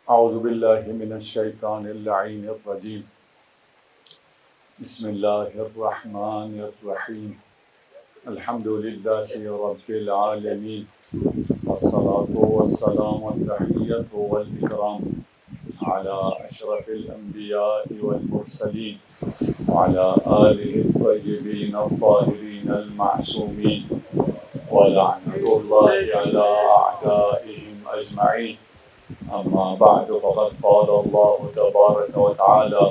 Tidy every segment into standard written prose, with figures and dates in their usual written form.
اعوذ باللہ من الشیطان اللعین الرجیم بسم اللہ الرحمن الرحیم الحمد للہ رب العالمین والصلاة والسلام والتحیۃ والاکرام علی اشرف الانبیاء والمرسلین وعلی آلہ الطیبین الطاہرین المعصومین ولعنۃ اللہ علی اعدائهم اجمعین. أما بعد فقد قال الله تبارك وتعالى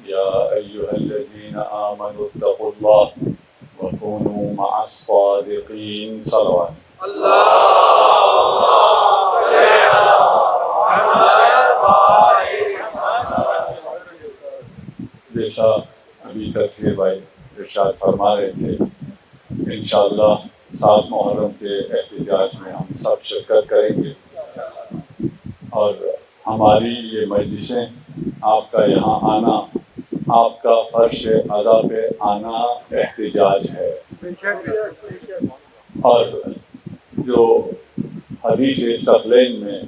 يا أيها الذين آمنوا اتقوا الله وكونوا مع الصادقين. صلوات اللهم صل على محمد. جیسا ابھی تک یہ بھائی ارشاد فرما رہے تھے، انشاءاللہ 7 محرم کے احتجاج میں ہم سب شرکت کریں گے، اور ہماری یہ مجلسیں، آپ کا یہاں آنا، آپ کا فرش عزا پہ آنا احتجاج ہے. اور جو حدیث ثقلین میں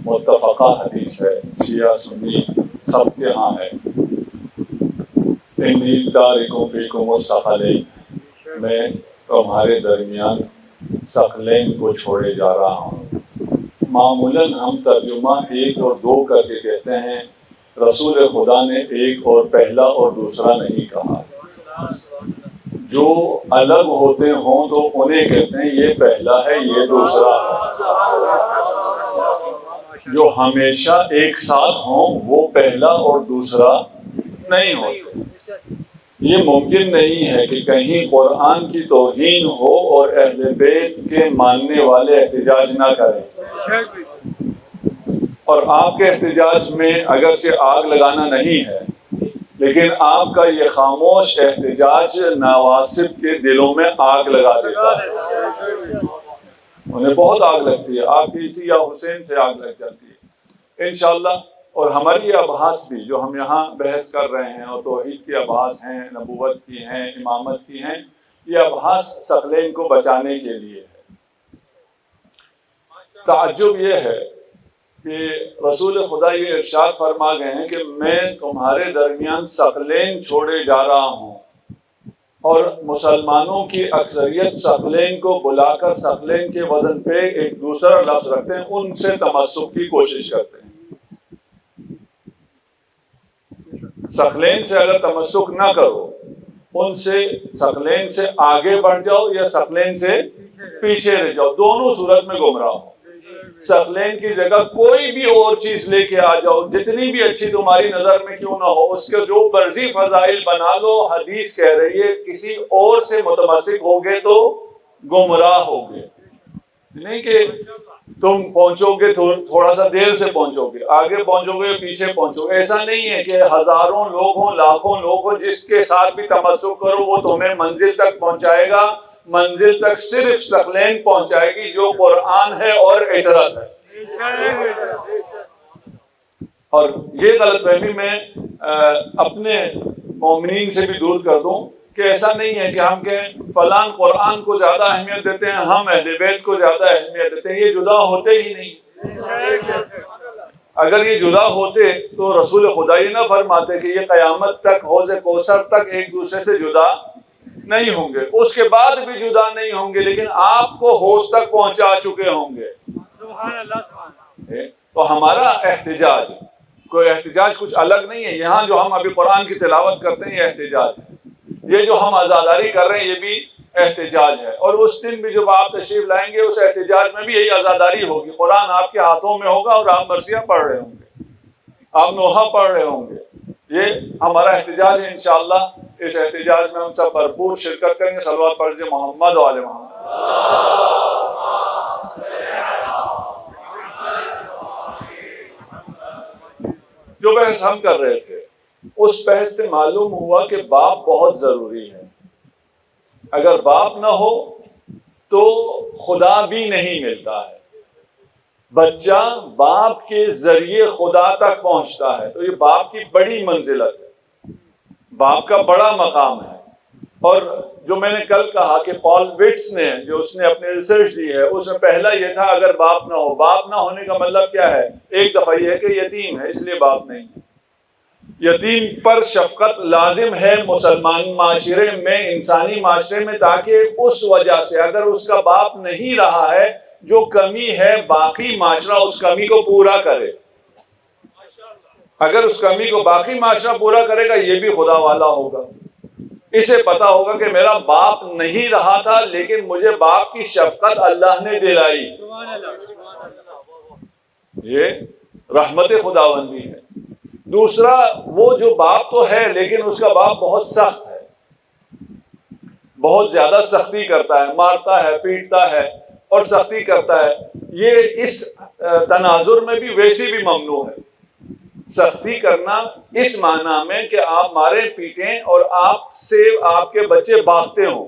متفقہ حدیث ہے، شیعہ سنی سب کے ہاں ہے، انی تارک فیکم الثقلین، میں تمہارے درمیان ثقلین کو چھوڑے جا رہا ہوں. معمولاً ہم ترجمہ 1 اور 2 کر کے کہتے ہیں، رسول خدا نے ایک اور پہلا اور دوسرا نہیں کہا. جو الگ ہوتے ہوں تو انہیں کہتے ہیں یہ پہلا ہے یہ دوسرا ہے. جو ہمیشہ ایک ساتھ ہوں وہ پہلا اور دوسرا نہیں ہوتے. یہ ممکن نہیں ہے کہ کہیں قرآن کی توہین ہو اور اہل بیت کے ماننے والے احتجاج نہ کریں. اور آپ کے احتجاج میں اگرچہ آگ لگانا نہیں ہے، لیکن آپ کا یہ خاموش احتجاج نواسب کے دلوں میں آگ لگا دیتا ہے. انہیں بہت آگ لگتی ہے، آپ کی اسی یا حسین سے آگ لگ جاتی ہے انشاءاللہ. اور ہماری ابحاث بھی جو ہم یہاں بحث کر رہے ہیں، اور توحید کی ابحاث ہیں، نبوت کی ہیں، امامت کی ہیں، یہ ابحاث ثقلین کو بچانے کے لیے ہے. تعجب یہ ہے کہ رسول خدا یہ ارشاد فرما گئے ہیں کہ میں تمہارے درمیان ثقلین چھوڑے جا رہا ہوں، اور مسلمانوں کی اکثریت ثقلین کو بلا کر ثقلین کے وزن پہ ایک دوسرا لفظ رکھتے ہیں، ان سے تمسک کی کوشش کرتے ہیں. ثقلین سے اگر تمسک نہ کرو، ان سے ثقلین سے آگے بڑھ جاؤ یا ثقلین سے پیچھے رہ جاؤ، دونوں صورت میں گمراہ ہو. ثقلین کی جگہ کوئی بھی اور چیز لے کے آ جاؤ، جتنی بھی اچھی تمہاری نظر میں کیوں نہ ہو، اس کے جو مرضی فضائل بنا لو. حدیث کہہ رہی ہے کسی اور سے متمسک ہوگے تو گمراہ ہوگے. نہیں کہ تم پہنچو گے تھوڑا سا دیر سے پہنچو گے، آگے پہنچو گے پیچھے پہنچو گے. ایسا نہیں ہے کہ ہزاروں لوگ ہوں، لاکھوں لوگ ہوں، جس کے ساتھ بھی تمسک کرو وہ تمہیں منزل تک پہنچائے گا. منزل تک صرف ثقلین پہنچائے گی جو قرآن ہے اور اطاعت ہے. اور یہ غلط فہمی میں اپنے مومنین سے بھی دور کر دوں کہ ایسا نہیں ہے کہ ہم کہیں فلان قرآن کو زیادہ اہمیت دیتے ہیں، ہم اہل بیت کو زیادہ اہمیت دیتے ہیں. یہ جدا ہوتے ہی نہیں. اگر یہ جدا ہوتے تو رسول خدا یہ نہ فرماتے کہ یہ قیامت تک حوض کوثر تک ایک دوسرے سے جدا نہیں ہوں گے، اس کے بعد بھی جدا نہیں ہوں گے، لیکن آپ کو حوض تک پہنچا چکے ہوں گے. تو ہمارا احتجاج کوئی احتجاج کچھ الگ نہیں ہے. یہاں جو ہم ابھی قرآن کی تلاوت کرتے ہیں یہ احتجاج ہے. یہ جو ہم عزاداری کر رہے ہیں یہ بھی احتجاج ہے. اور اس دن بھی جب آپ تشریف لائیں گے اس احتجاج میں بھی یہی عزاداری ہوگی. قرآن آپ کے ہاتھوں میں ہوگا اور آپ مرثیہ پڑھ رہے ہوں گے، آپ نوحہ پڑھ رہے ہوں گے. یہ ہمارا احتجاج ہے. انشاءاللہ اس احتجاج میں ہم سب بھرپور شرکت کریں گے. صلوات پڑھ لیجیے محمد و آل محمد. جو بحث ہم کر رہے تھے اس بحث سے معلوم ہوا کہ باپ بہت ضروری ہے. اگر باپ نہ ہو تو خدا بھی نہیں ملتا ہے. بچہ باپ کے ذریعے خدا تک پہنچتا ہے. تو یہ باپ کی بڑی منزلت ہے، باپ کا بڑا مقام ہے. اور جو میں نے کل کہا کہ پال وٹس نے جو اس نے اپنی ریسرچ دی ہے، اس میں پہلا یہ تھا اگر باپ نہ ہو، باپ نہ ہونے کا مطلب کیا ہے؟ ایک دفعہ یہ ہے کہ یتیم ہے اس لیے باپ نہیں۔ یتیم پر شفقت لازم ہے مسلمان معاشرے میں، انسانی معاشرے میں، تاکہ اس وجہ سے اگر اس کا باپ نہیں رہا ہے، جو کمی ہے باقی معاشرہ اس کمی کو پورا کرے۔ اگر اس کمی کو باقی معاشرہ پورا کرے گا، یہ بھی خدا والا ہوگا، اسے پتا ہوگا کہ میرا باپ نہیں رہا تھا لیکن مجھے باپ کی شفقت اللہ نے دلائی۔ یہ رحمت خداوندی ہے۔ دوسرا، وہ جو باپ تو ہے لیکن اس کا باپ بہت سخت ہے، بہت زیادہ سختی کرتا ہے، مارتا ہے، پیٹتا ہے اور سختی کرتا ہے۔ یہ اس تناظر میں بھی ویسی بھی ممنوع ہے۔ سختی کرنا اس معنی میں کہ آپ مارے پیٹیں اور آپ سے آپ کے بچے بھاگتے ہوں،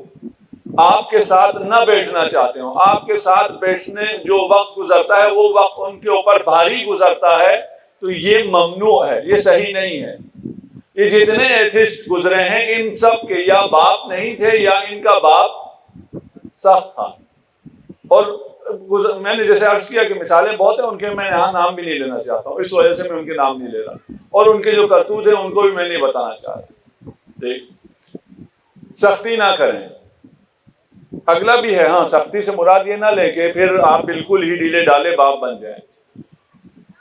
آپ کے ساتھ نہ بیٹھنا چاہتے ہوں، آپ کے ساتھ بیٹھنے جو وقت گزرتا ہے وہ وقت ان کے اوپر بھاری گزرتا ہے، تو یہ ممنوع ہے، یہ صحیح نہیں ہے۔ یہ جتنے ایتھسٹ گزرے ہیں ان سب کے یا باپ نہیں تھے یا ان کا باپ سخت تھا۔ اور میں نے جیسے عرض کیا کہ مثالیں بہت ہیں، ان کے میں یہاں نام بھی نہیں لینا چاہتا ہوں، اس وجہ سے میں ان کے نام نہیں لے رہا، اور ان کے جو کرتوت ہیں ان کو بھی میں نہیں بتانا چاہتا۔ دیکھ، سختی نہ کریں۔ اگلا بھی ہے، ہاں سختی سے مراد یہ نہ لے کہ پھر آپ بالکل ہی ڈھیلے ڈالے باپ بن جائیں۔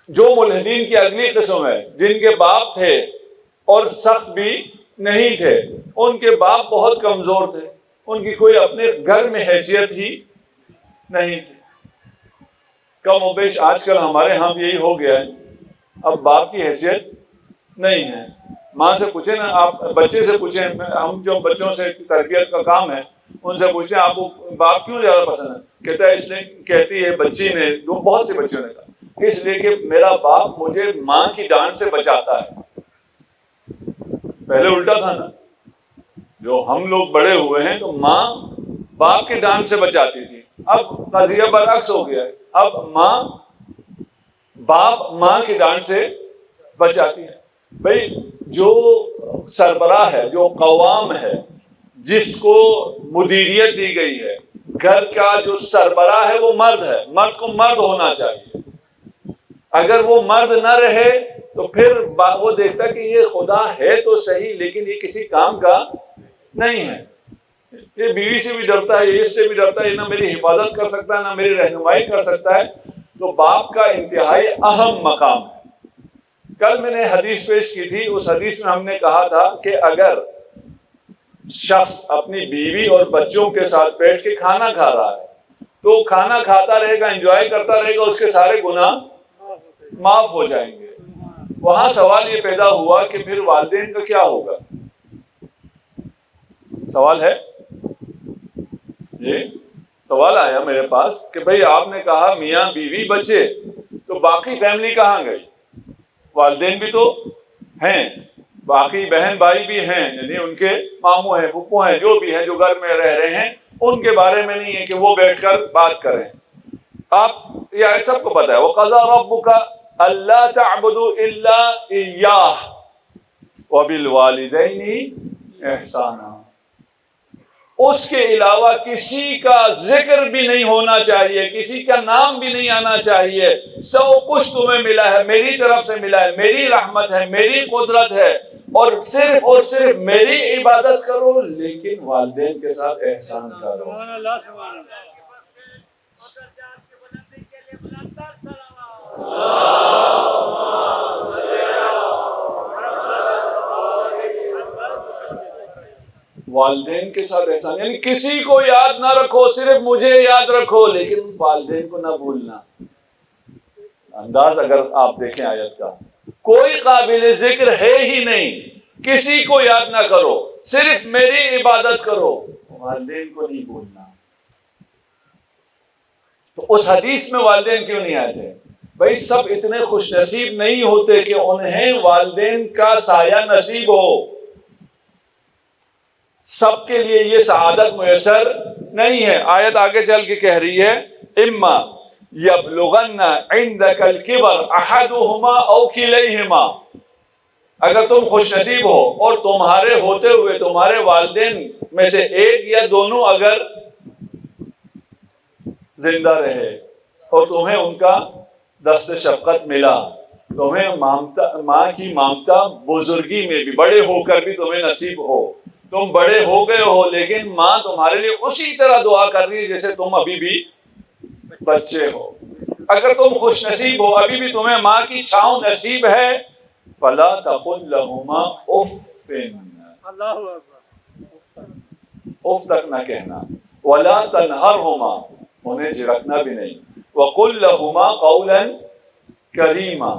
جو ملحدین کی اگلی قسم ہے، جن کے باپ تھے اور سخت بھی نہیں تھے، ان کے باپ بہت کمزور تھے، ان کی کوئی اپنے گھر میں حیثیت ہی نہیں تھی۔ کم و بیش آج کل ہمارے ہاں بھی یہی ہو گیا ہے، اب باپ کی حیثیت نہیں ہے۔ ماں سے پوچھیں نا، آپ بچے سے پوچھیں، ہم جو بچوں سے تربیت کا کام ہے ان سے پوچھیں آپ کو باپ کیوں زیادہ پسند ہے؟ کہتا ہے اس لیے، کہتی ہے بچی نے، بہت سے بچوں نے کہا، اس لیے کہ میرا باپ مجھے ماں کی ڈانٹ سے بچاتا ہے۔ پہلے الٹا تھا نا، جو ہم لوگ بڑے ہوئے ہیں تو ماں باپ کے ڈانٹ سے بچاتی تھی، اب قضیہ برعکس ہو گیا ہے، اب باپ ماں کی ڈانٹ سے بچاتی ہے۔ بھئی جو سربراہ ہے، جو قوام ہے، جس کو مدیریت دی گئی ہے، گھر کا جو سربراہ ہے وہ مرد ہے، مرد کو مرد ہونا چاہیے۔ اگر وہ مرد نہ رہے تو پھر وہ دیکھتا کہ یہ خدا ہے تو صحیح لیکن یہ کسی کام کا نہیں ہے، یہ بیوی سے بھی ڈرتا ہے، یہ اس سے بھی ڈرتا ہے، یہ نہ میری حفاظت کر سکتا ہے نہ میری رہنمائی کر سکتا ہے۔ تو باپ کا انتہائی اہم مقام ہے۔ کل میں نے حدیث پیش کی تھی، اس حدیث میں ہم نے کہا تھا کہ اگر شخص اپنی بیوی اور بچوں کے ساتھ بیٹھ کے کھانا کھا رہا ہے تو کھانا کھاتا رہے گا، انجوائے کرتا رہے گا، اس کے سارے گناہ معاف ہو جائیں گے۔ وہاں سوال یہ پیدا ہوا کہ پھر والدین کا کیا ہوگا؟ سوال ہے یہ سوال آیا میرے پاس کہ بھئی آپ نے کہا میاں بیوی بچے، تو باقی فیملی کہاں گئی؟ والدین بھی تو ہیں، باقی بہن بھائی بھی ہیں، یعنی ان کے ماموں ہیں، پھپھو ہیں، جو بھی ہیں جو گھر میں رہ رہے ہیں، ان کے بارے میں نہیں ہے کہ وہ بیٹھ کر بات کریں۔ آپ یہ آیت سب کو پتا ہے، وَقَضَىٰ رَبُّكَ أَلَّا تَعْبُدُوا إِلَّا إِيَّاهُ وَبِالْوَالِدَيْنِ إِحْسَانًا۔ اس کے علاوہ کسی کا ذکر بھی نہیں ہونا چاہیے، کسی کا نام بھی نہیں آنا چاہیے۔ سب کچھ تمہیں ملا ہے، میری طرف سے ملا ہے، میری رحمت ہے، میری قدرت ہے، اور صرف میری عبادت کرو، لیکن والدین کے ساتھ احسان کرو۔ والدین کے ساتھ احسان، یعنی کسی کو یاد نہ رکھو، صرف مجھے یاد رکھو، لیکن والدین کو نہ بھولنا۔ انداز اگر آپ دیکھیں آیت کا، کوئی قابل ذکر ہے ہی نہیں، کسی کو یاد نہ کرو، صرف میری عبادت کرو، والدین کو نہیں بھولنا۔ تو اس حدیث میں والدین کیوں نہیں آئے تھے؟ بھائی سب اتنے خوش نصیب نہیں ہوتے کہ انہیں والدین کا سایہ نصیب ہو، سب کے لیے یہ سعادت میسر نہیں ہے۔ آیت آگے چل کے کہہ رہی ہے اما یبلغن عندک الکبر احدہما او کلیہما، اگر تم خوش نصیب ہو اور تمہارے ہوتے ہوئے تمہارے والدین میں سے ایک یا دونوں اگر زندہ رہے اور تمہیں ان کا دست شفقت ملا، تمہیں ماں کی مامتا بزرگی میں بھی، بڑے ہو کر بھی تمہیں نصیب ہو، تم بڑے ہو گئے ہو لیکن ماں تمہارے لیے اسی طرح دعا کر رہی ہے جیسے تم ابھی بھی بچے ہو، اگر تم خوش نصیب ہو، ابھی بھی تمہیں ماں کی چھاؤں نصیب ہے، فلا تقل لہما اف، اللہ اکبر، اف تک نہ کہنا، ولا تنہرہما، انہیں جھڑکنا بھی نہیں، وقل لہما قولا کریما۔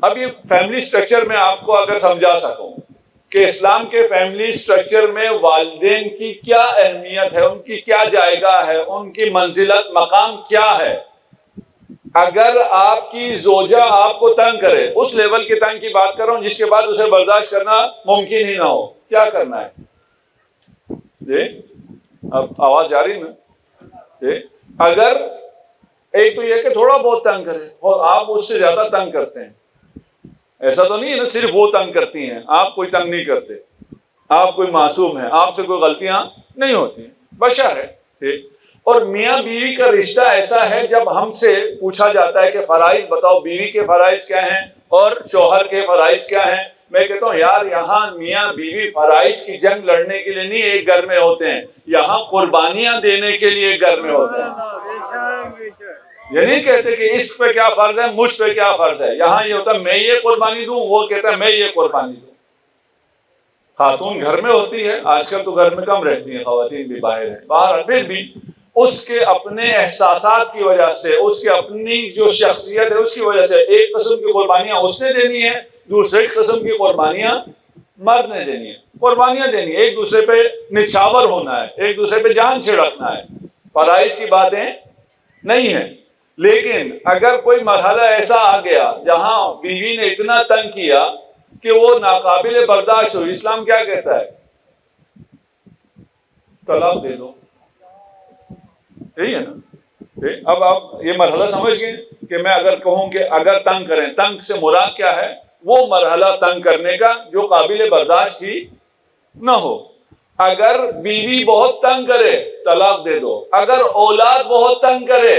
اب یہ فیملی سٹرکچر میں آپ کو اگر سمجھا سکوں کہ اسلام کے فیملی سٹرکچر میں والدین کی کیا اہمیت ہے، ان کی کیا جائگہ ہے، ان کی منزلت مقام کیا ہے، اگر آپ کی زوجہ آپ کو تنگ کرے، اس لیول کے تنگ کی بات کر رہا ہوں جس کے بعد اسے برداشت کرنا ممکن ہی نہ ہو، کیا کرنا ہے جی؟ اب آواز جاری نا جی؟ اگر ایک تو یہ کہ تھوڑا بہت تنگ کرے اور آپ اس سے زیادہ تنگ کرتے ہیں، ایسا تو نہیں ہے نا صرف وہ تنگ کرتی ہیں، آپ کوئی تنگ نہیں کرتے، آپ کوئی معصوم ہیں، آپ سے کوئی غلطیاں نہیں ہوتی، بشر ہے ٹھیک۔ اور میاں بیوی کا رشتہ ایسا ہے، جب ہم سے پوچھا جاتا ہے کہ فرائض بتاؤ، بیوی کے فرائض کیا ہیں اور شوہر کے فرائض کیا ہیں، میں کہتا ہوں یار یہاں میاں بیوی فرائض کی جنگ لڑنے کے لیے نہیں ایک گھر میں ہوتے ہیں، یہاں قربانیاں دینے کے لیے ایک گھر میں ہوتے ہیں۔ یہ نہیں کہتے کہ اس پہ کیا فرض ہے، مجھ پہ کیا فرض ہے، یہاں یہ ہوتا ہے میں یہ قربانی دوں، وہ کہتا ہے میں یہ قربانی دوں۔ خاتون گھر میں ہوتی ہے، آج کل تو گھر میں کم رہتی ہیں خواتین بھی، باہر ہیں، باہر پھر بھی اس کے اپنے احساسات کی وجہ سے، اس کے اپنی جو شخصیت ہے اس کی وجہ سے ایک قسم کی قربانیاں اس نے دینی ہے، دوسرے قسم کی قربانیاں مرد نے دینی ہے، قربانیاں دینی ہے، ایک دوسرے پہ نچھاور ہونا ہے، ایک دوسرے پہ جان چھڑکنا ہے، فرائض کی باتیں نہیں ہیں۔ لیکن اگر کوئی مرحلہ ایسا آ گیا جہاں بیوی نے اتنا تنگ کیا کہ وہ ناقابل برداشت ہو، اسلام کیا کہتا ہے؟ طلاق دے دو، یہی ہے نا۔ اب آپ یہ مرحلہ سمجھ گئے کہ میں اگر کہوں کہ اگر تنگ کریں، تنگ سے مراد کیا ہے؟ وہ مرحلہ تنگ کرنے کا جو قابل برداشت ہی نہ ہو۔ اگر بیوی بہت تنگ کرے طلاق دے دو، اگر اولاد بہت تنگ کرے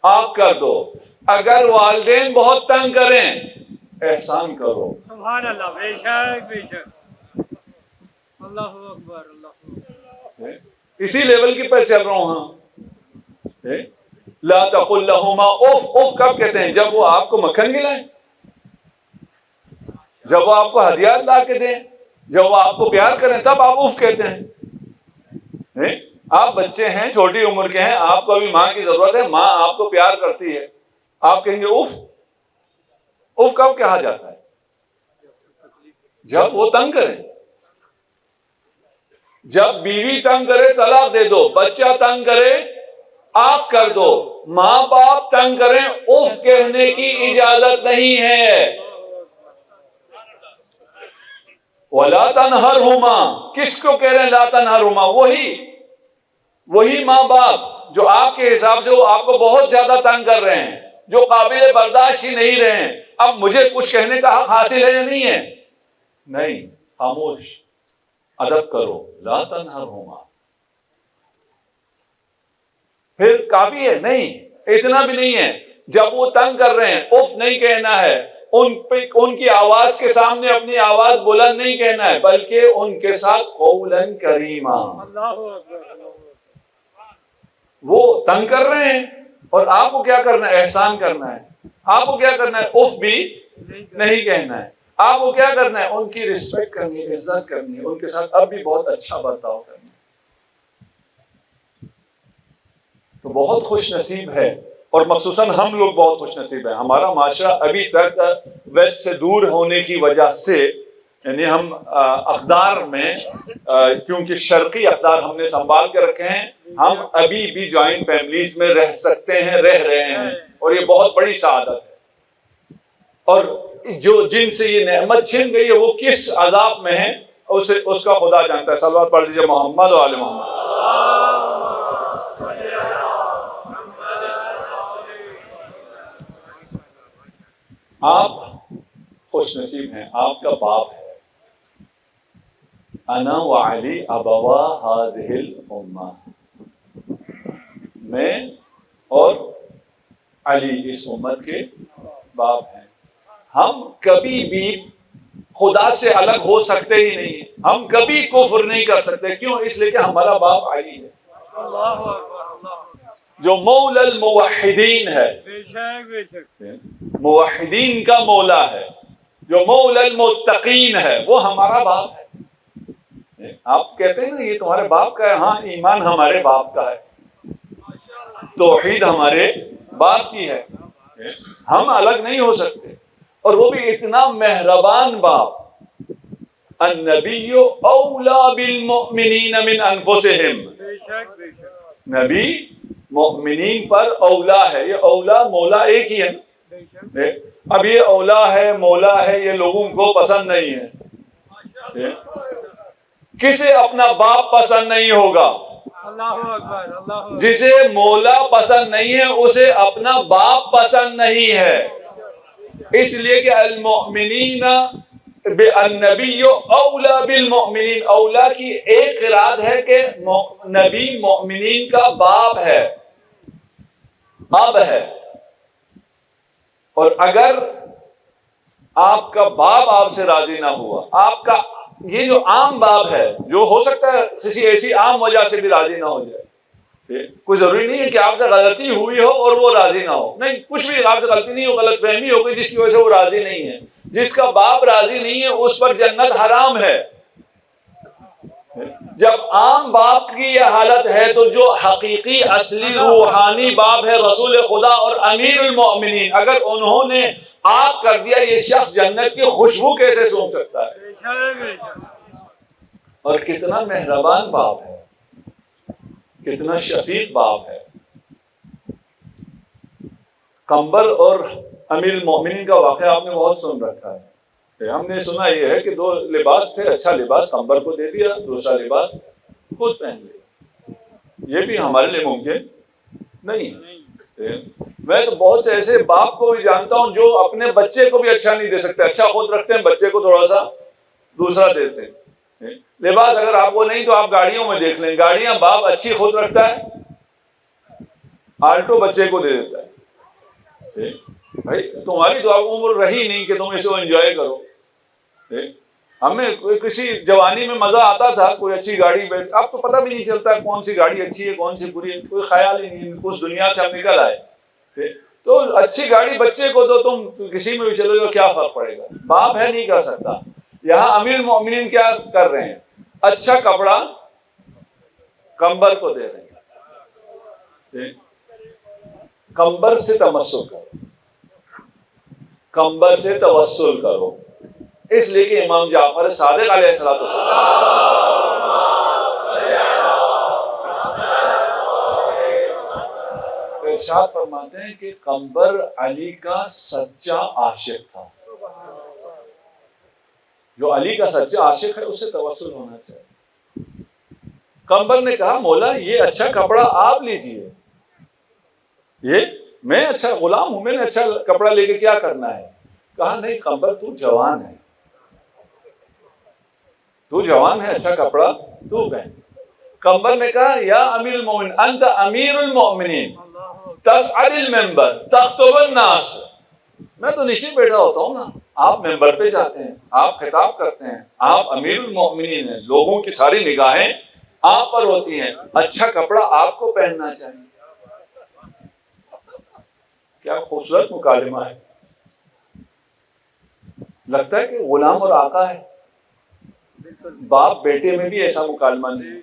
آپ کر دو، اگر والدین بہت تنگ کریں احسان کرو۔ سبحان اللہ، بے شک بے شک، اللہ اکبر، اللہ اکبر، اسی لیول کی پر چل رہا ہوں ہاں۔ لا تقل لہما اف، اف کب کہتے ہیں؟ جب وہ آپ کو مکھن کھلائیں، جب وہ آپ کو ہدیات لا کے دیں، جب وہ آپ کو پیار کریں تب آپ اف کہتے ہیں۔ آپ بچے ہیں، چھوٹی عمر کے ہیں، آپ کو ابھی ماں کی ضرورت ہے، ماں آپ کو پیار کرتی ہے، آپ کہیں گے اف؟ اف کب کہا جاتا ہے؟ جب وہ تنگ کرے، جب بیوی تنگ کرے طلاق دے دو، بچہ تنگ کرے آپ کر دو، ماں باپ تنگ کریں اف کہنے کی اجازت نہیں ہے۔ وَلَا تَنْهَرْهُمَا، کس کو کہہ رہے ہیں لا تنہرہما؟ وہی ماں باپ جو آپ کے حساب سے وہ آپ کو بہت زیادہ تنگ کر رہے ہیں، جو قابل برداشت ہی نہیں رہے ہیں۔ اب مجھے کچھ کہنے کا حق حاصل ہے یا نہیں ہے؟ نہیں، خاموش، ادب کرو، لا تنہرہما۔ پھر کافی ہے؟ نہیں، اتنا بھی نہیں ہے۔ جب وہ تنگ کر رہے ہیں اف نہیں کہنا ہے، ان کی آواز کے سامنے اپنی آواز بلند نہیں کہنا ہے، بلکہ ان کے ساتھ قولا کریما۔ اللہ اکبر، وہ تنگ کر رہے ہیں اور آپ کو کیا کرنا ہے؟ احسان کرنا ہے۔ آپ کو کیا کرنا ہے؟ اف بھی نہیں کہنا ہے۔ آپ کو کیا کرنا ہے؟ ان کی رسپیکٹ کرنی ہے، عزت کرنی ہے، ان کے ساتھ اب بھی بہت اچھا برتاؤ کرنا ہے۔ تو بہت خوش نصیب ہے، اور مخصوصاً ہم لوگ بہت خوش نصیب ہیں۔ ہمارا معاشرہ ابھی تک ویسٹ سے دور ہونے کی وجہ سے، یعنی ہم اقدار میں کیونکہ شرقی اقدار ہم نے سنبھال کے رکھے ہیں، ہم ابھی بھی جوائنٹ فیملیز میں رہ سکتے ہیں، رہ رہے ہیں، اور یہ بہت بڑی سعادت ہے۔ اور جن سے یہ نعمت چھن گئی ہے وہ کس عذاب میں ہے اس کا خدا جانتا ہے۔ صلوات پڑھ لیجیے محمد و آل محمد۔ آپ خوش نصیب ہیں، آپ کا باپ ہے۔ انا وعلی ابوا هذه الامہ، میں اور علی اس امت کے باپ ہیں۔ ہم کبھی بھی خدا سے الگ ہو سکتے ہی نہیں ہیں، ہم کبھی کفر نہیں کر سکتے، کیوں؟ اس لیے کہ ہمارا باپ علی ہے اللہ اکبر، اللہ اکبر، جو مولا الموحدین ہے، بے شک بے شک، موحدین کا مولا ہے، جو مولا المتقین ہے، وہ ہمارا باپ ہے۔ آپ کہتے ہیں نا یہ تمہارے باپ کا ہے، ہاں ایمان ہمارے باپ کا ہے، توحید ہمارے باپ کی ہے، ہم الگ نہیں ہو سکتے، اور وہ بھی اتنا مہربان باپ۔ النبی اولا بالمؤمنین من انفسہم، بے شک بے شک، نبی مؤمنین پر اولا ہے۔ یہ اولا مولا ایک ہی ہے نا، بے شک، اب یہ اولا ہے مولا ہے یہ لوگوں کو پسند نہیں ہے۔ کسے اپنا باپ پسند نہیں ہوگا؟ اللہ اکبر، اللہ اکبر، جسے مولا پسند نہیں ہے اسے اپنا باپ پسند نہیں ہے، اس لیے کہ المؤمنین النبی اولا بالمؤمنین، اولا کی ایک قرات ہے کہ نبی مؤمنین کا باپ ہے، اب ہے، اور اگر آپ کا باپ آپ سے راضی نہ ہوا، آپ کا یہ جو عام باپ ہے، جو ہو سکتا ہے کسی ایسی عام وجہ سے بھی راضی نہ ہو جائے، کوئی ضروری نہیں ہے کہ آپ سے غلطی ہوئی ہو اور وہ راضی نہ ہو، نہیں، کچھ بھی آپ سے غلطی نہیں ہو، غلط فہمی ہو گئی جس کی وجہ سے وہ راضی نہیں ہے، جس کا باپ راضی نہیں ہے اس پر جنت حرام ہے۔ جب عام باپ کی یہ حالت ہے تو جو حقیقی اصلی روحانی باپ ہے رسول خدا اور امیر المؤمنین، اگر انہوں نے آگ کر دیا، یہ شخص جنت کی خوشبو کیسے سونگ سکتا ہے؟ بے شک بے شک، اور کتنا مہربان باپ ہے، کتنا شفیق باپ ہے۔ قمبر اور امیر المؤمنین کا واقعہ آپ نے بہت سن رکھا ہے۔ ہم نے سنا یہ ہے کہ دو لباس تھے، اچھا لباس قمبر کو دے دیا، دوسرا لباس خود پہن لیا۔ یہ بھی ہمارے لیے ممکن نہیں ہے۔ میں تو بہت سے ایسے باپ کو بھی جانتا ہوں جو اپنے بچے کو بھی اچھا نہیں دے سکتے، اچھا خود رکھتے ہیں، بچے کو تھوڑا سا دوسرا دیتے ہیں۔ لباس اگر آپ کو نہیں تو آپ گاڑیوں میں دیکھ لیں، گاڑیاں باپ اچھی خود رکھتا ہے، آلٹو بچے کو دے دیتا ہے۔ بھائی تمہاری تو اب عمر رہی نہیں کہ تم اسے انجوائے کرو۔ ہمیں کسی جوانی میں مزہ آتا تھا، کوئی اچھی گاڑی بیٹھ، اب تو پتہ بھی نہیں چلتا کون سی گاڑی اچھی ہے کون سی بری ہے، کوئی خیال ہی نہیں، اس دنیا سے ہم نکل آئے۔ تو اچھی گاڑی بچے کو دو، تم کسی میں بھی چلو گے کیا فرق پڑے گا؟ باپ ہے نہیں کر سکتا۔ یہاں امیر المؤمنین کیا کر رہے ہیں؟ اچھا کپڑا قمبر کو دے رہے ہیں۔ قمبر سے تمسک کرو، قمبر سے توسل کرو، اس لیے کہ امام جعفر صادق علیہ الصلوۃ والسلام ارشاد فرماتے ہیں کہ قمبر علی کا سچا عاشق تھا۔ جو علی کا سچا عاشق ہے اس سے توسل ہونا چاہیے۔ قمبر نے کہا مولا یہ اچھا کپڑا آپ لیجئے، یہ میں اچھا غلام ہوں، میں نے اچھا کپڑا لے کے کیا کرنا ہے؟ کہا نہیں قمبر تو جوان ہے، تو جوان ہے، اچھا کپڑا تو پہن۔ قمبر نے کہا یا امیر المؤمنین انت امیر المؤمنین تصعد المنبر تخطب الناس، میں تو نیچے بیٹھا ہوتا ہوں نا، آپ ممبر پہ جاتے ہیں، آپ خطاب کرتے ہیں، آپ امیر المؤمنین ہیں، لوگوں کی ساری نگاہیں آپ پر ہوتی ہیں، اچھا کپڑا آپ کو پہننا چاہیے۔ کیا خوبصورت مکالمہ ہے، لگتا ہے کہ غلام اور آقا ہے۔ باپ بیٹے میں بھی ایسا مکالمہ نہیں۔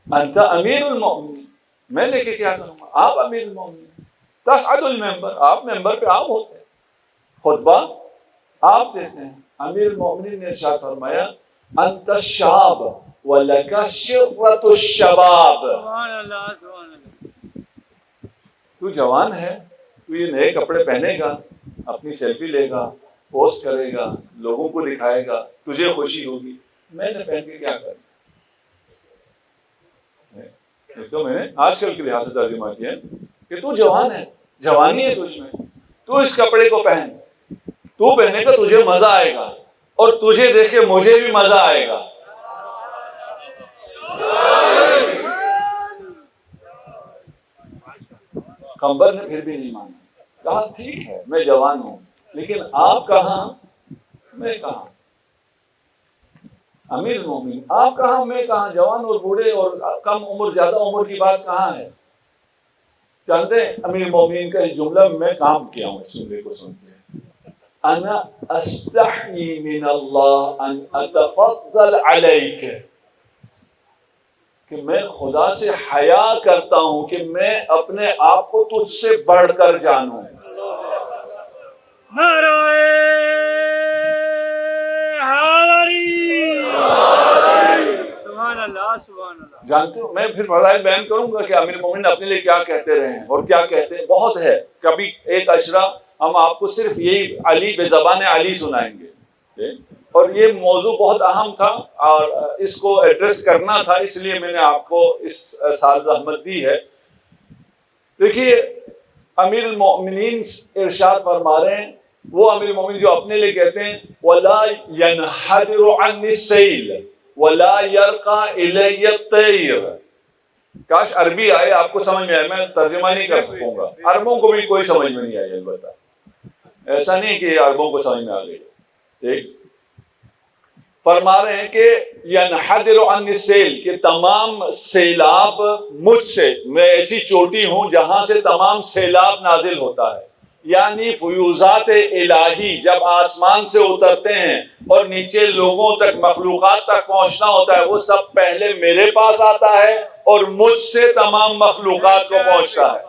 انت امیر المؤمنین، میں لے کے کیا کروں گا، آپ امیر المؤمنین، تصعد المنبر، آپ ممبر پہ آپ ہوتے ہیں، خطبہ آپ دیتے ہیں۔ امیر المؤمنین نے ارشاد فرمایا انت الشاب ولک شرۃ الشباب، سبحان اللہ سبحان اللہ، تو جوان ہے، تو یہ نئے کپڑے پہنے گا، اپنی سیلفی لے گا، پوسٹ کرے گا، لوگوں کو دکھائے گا، تجھے خوشی ہوگی، میں نے پہن کے کیا کرنا؟ تو میں نے آج کل کے لحاظ سے ترجمہ کیا کہ تو جوان ہے، جوانی ہے تجھ میں، تو اس کپڑے کو پہن، تو پہنے گا تجھے مزہ آئے گا اور تجھے دیکھ کے مجھے بھی مزہ آئے گا. قمبر نے پھر بھی نہیں مانا. کہا ٹھیک ہے میں جوان ہوں لیکن آپ کہاں میں کہاں. امیر المومنین آپ کہاں میں کہاں. جوان اور بوڑھے اور کم عمر زیادہ عمر کی بات کہاں ہے. چاہتے ہیں امیر المومنین کا جملہ میں کام کیا ہوں اس جملے کو سنتے ہیں. انا استحی من اللہ ان اتفضل علیک, کہ میں خدا سے حیا کرتا ہوں کہ میں اپنے آپ کو تجھ سے بڑھ کر جانوں. نعرہ حیدری. سبحان اللہ سبحان اللہ. جانتے ہو میں پھر فضائل بیان کروں گا کہ امیر المومنین اپنے لیے کیا کہتے رہے ہیں اور کیا کہتے ہیں. بہت ہے, کبھی ایک اشرا ہم آپ کو صرف یہی علی بے زبان علی سنائیں گے, اور یہ موضوع بہت اہم تھا اور اس کو ایڈریس کرنا تھا, اس لیے میں نے آپ کو اس سال زحمت دی ہے. دیکھیے امیر المومنین ارشاد فرما رہے ہیں, وہ امیر المومنین جو اپنے لیے کہتے ہیں وَلَا يَنْحَدِرُ عَنِّ السَّيْلِ وَلَا يَرْقَى إِلَيَّ الطَّيْرُ. کاش عربی آئے آپ کو سمجھ میں آئے, میں ترجمہ نہیں کر سکوں گا. عربوں کو بھی کوئی سمجھ میں نہیں آئی, البتہ ایسا نہیں کہ عربوں کو سمجھ میں آ گئی. ایک فرما رہے ہیں کہ ینحدر عن السیل, کہ تمام سیلاب مجھ سے, میں ایسی چوٹی ہوں جہاں سے تمام سیلاب نازل ہوتا ہے. یعنی فیوزات الہی جب آسمان سے اترتے ہیں اور نیچے لوگوں تک مخلوقات تک پہنچنا ہوتا ہے, وہ سب پہلے میرے پاس آتا ہے اور مجھ سے تمام مخلوقات کو پہنچتا ہے.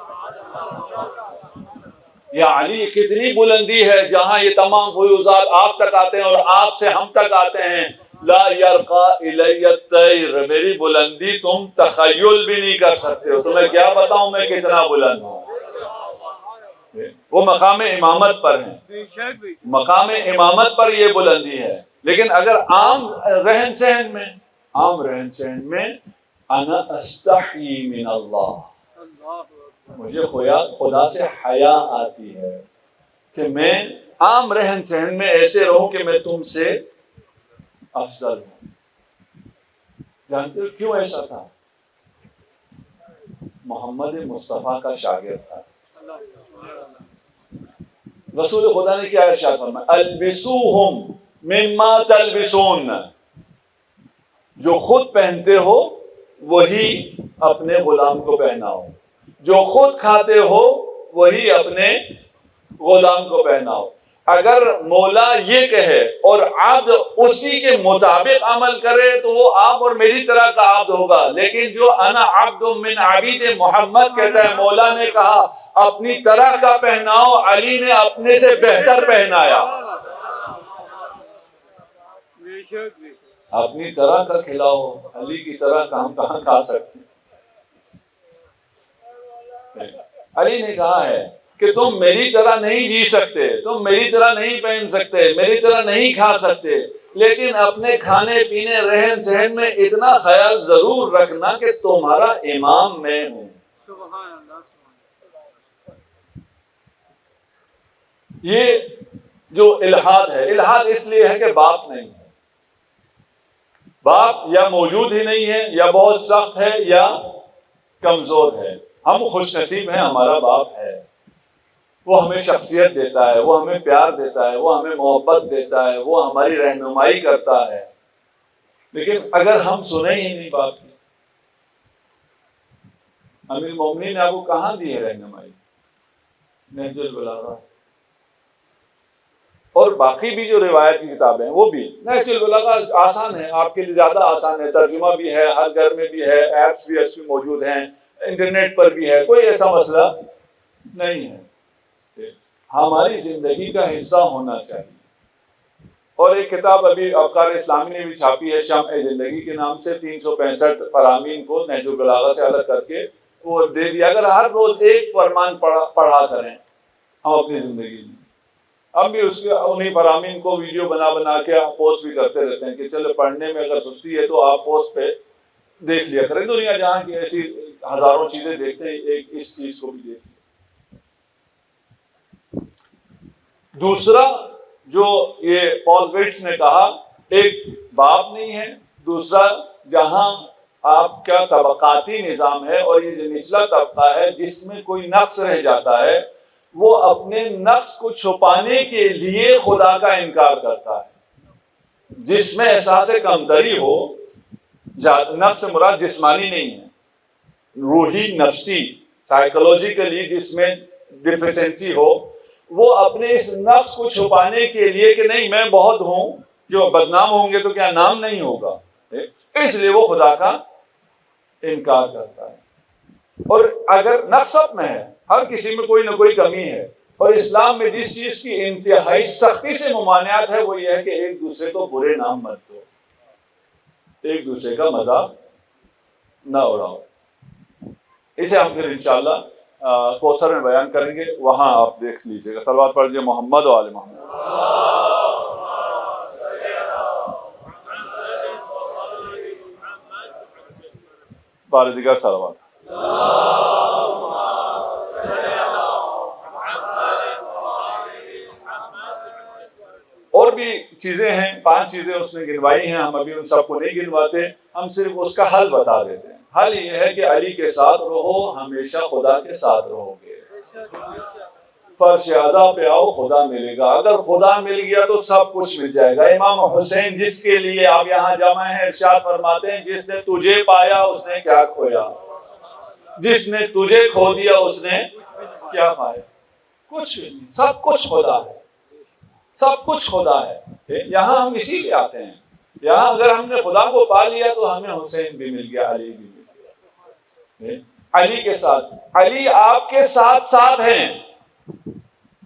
یا علی کتنی بلندی ہے جہاں یہ تمام فیوزات آپ تک آتے ہیں اور آپ سے ہم تک آتے ہیں. لا یرقا الی الطیر, میری بلندی تم تخیل بھی نہیں کر سکتے ہو. تمہیں کیا بتاؤں میں کتنا بلند ہوں. وہ مقام امامت پر ہیں, مقام امامت پر یہ بلندی ہے. لیکن اگر عام رہن سہن میں انا استحی من اللہ, مجھے خدا سے حیا آتی ہے کہ میں عام رہن سہن میں ایسے رہوں کہ میں تم سے افضل ہوں. جانتے ہو کیوں ایسا تھا؟ محمد مصطفیٰ کا شاگرد تھا. رسول خدا نے کیا ارشاد فرمایا, البسوہم مما تلبسون, جو خود پہنتے ہو وہی اپنے غلام کو پہناؤ, جو خود کھاتے ہو وہی اپنے غلام کو پہناؤ. اگر مولا یہ کہے اور عبد اسی کے مطابق عمل کرے تو وہ آپ اور میری طرح کا عبد ہوگا. لیکن جو انا عبد من عبید محمد کہتا ہے, مولا نے کہا اپنی طرح کا پہناؤ, علی نے اپنے سے بہتر پہنایا. اپنی طرح کا کھلاؤ, علی کی طرح کا ہم کہاں کھا سکتے ہیں. علی نے کہا ہے کہ تم میری طرح نہیں جی سکتے, تم میری طرح نہیں پہن سکتے, میری طرح نہیں کھا سکتے, لیکن اپنے کھانے پینے رہن سہن میں اتنا خیال ضرور رکھنا کہ تمہارا امام میں ہوں. سبحان اللہ. یہ جو الحاد ہے, الحاد اس لیے ہے کہ باپ نہیں ہے. باپ یا موجود ہی نہیں ہے, یا بہت سخت ہے, یا کمزور ہے. ہم خوش نصیب ہیں, ہمارا باپ ہے, وہ ہمیں شخصیت دیتا ہے, وہ ہمیں پیار دیتا ہے, وہ ہمیں محبت دیتا ہے, وہ ہماری رہنمائی کرتا ہے. لیکن اگر ہم سنیں ہی نہیں باپ کی, امیر المومنین نے آپ کو کہاں دی ہے رہنمائی؟ نہج البلاغہ اور باقی بھی جو روایت کی کتابیں ہیں وہ بھی. نہج البلاغہ آسان ہے, آپ کے لیے زیادہ آسان ہے, ترجمہ بھی ہے, ہر گھر میں بھی ہے, ایپس بھی اس میں موجود ہیں, انٹرنیٹ پر بھی ہے, کوئی ایسا مسئلہ نہیں ہے. ہماری زندگی کا حصہ ہونا چاہیے. اور ایک کتاب ابھی افکار اسلامی نے بھی چھاپی ہے, شمع زندگی کے نام سے, 365 فرامین کو نہج البلاغہ سے الگ کر کے وہ دے دیا. اگر ہر روز ایک فرمان پڑھا کریں ہم اپنی زندگی میں, ہم بھی اس کے انہیں فرامین کو ویڈیو بنا کے پوسٹ بھی کرتے رہتے ہیں کہ چلو پڑھنے میں اگر سستی ہے تو آپ پوسٹ پہ دیکھ لیا کریں. دنیا جہاں کی ایسی ہزاروں چیزیں دیکھتے ہیں, ایک اس چیز کو بھی دیکھ. دوسرا جو یہ پال ویٹس نے کہا، ایک باپ نہیں ہے، دوسرا جہاں آپ کا طبقاتی نظام ہے اور یہ جو نچلا طبقہ ہے جس میں کوئی نقص رہ جاتا ہے، وہ اپنے نقص کو چھپانے کے لیے خدا کا انکار کرتا ہے۔ جس میں احساس کمتری ہو، نفس مراد جسمانی نہیں ہے، روحی، نفسی، سائیکولوجیکلی جس میں ڈیفیشنسی ہو، وہ اپنے اس نفس کو چھپانے کے لیے کہ نہیں میں بہت ہوں، جو بدنام ہوں گے تو کیا نام نہیں ہوگا، اس لیے وہ خدا کا انکار کرتا ہے۔ اور اگر نقص سب میں ہے، ہر کسی میں کوئی نہ کوئی کمی ہے، اور اسلام میں جس چیز کی انتہائی سختی سے ممانعت ہے وہ یہ ہے کہ ایک دوسرے کو برے نام مت دو، ایک دوسرے کا مذاق نہ اڑاؤ۔ اسے ہم پھر انشاءاللہ کوثر میں بیان کریں گے، وہاں آپ دیکھ لیجئے گا۔ صلوات پڑھیے محمد و آل محمد۔ بار دیگر صلوات۔ اور بھی چیزیں ہیں، 5 چیزیں اس نے گنوائی ہیں، ہم ابھی ان سب کو نہیں گنواتے، ہم صرف اس کا حل بتا دیتے ہیں۔ حل یہ ہے کہ علی کے ساتھ رہو، ہمیشہ خدا کے ساتھ رہو گے۔ فرش اعظم پہ آؤ، خدا ملے گا۔ اگر خدا مل گیا تو سب کچھ مل جائے گا۔ امام حسین جس کے لیے آپ یہاں جمع ہیں، ارشاد فرماتے ہیں جس نے تجھے پایا اس نے کیا کھویا، جس نے تجھے کھو دیا اس نے کیا پایا؟ کچھ بھی نہیں، سب کچھ خدا ہے، سب کچھ خدا ہے۔ یہاں ہم اسی لیے آتے ہیں، یہاں اگر ہم نے خدا کو پا لیا تو ہمیں حسین بھی مل گیا، علی بھی مل گیا۔ علی کے ساتھ، علی آپ کے ساتھ ساتھ ہیں،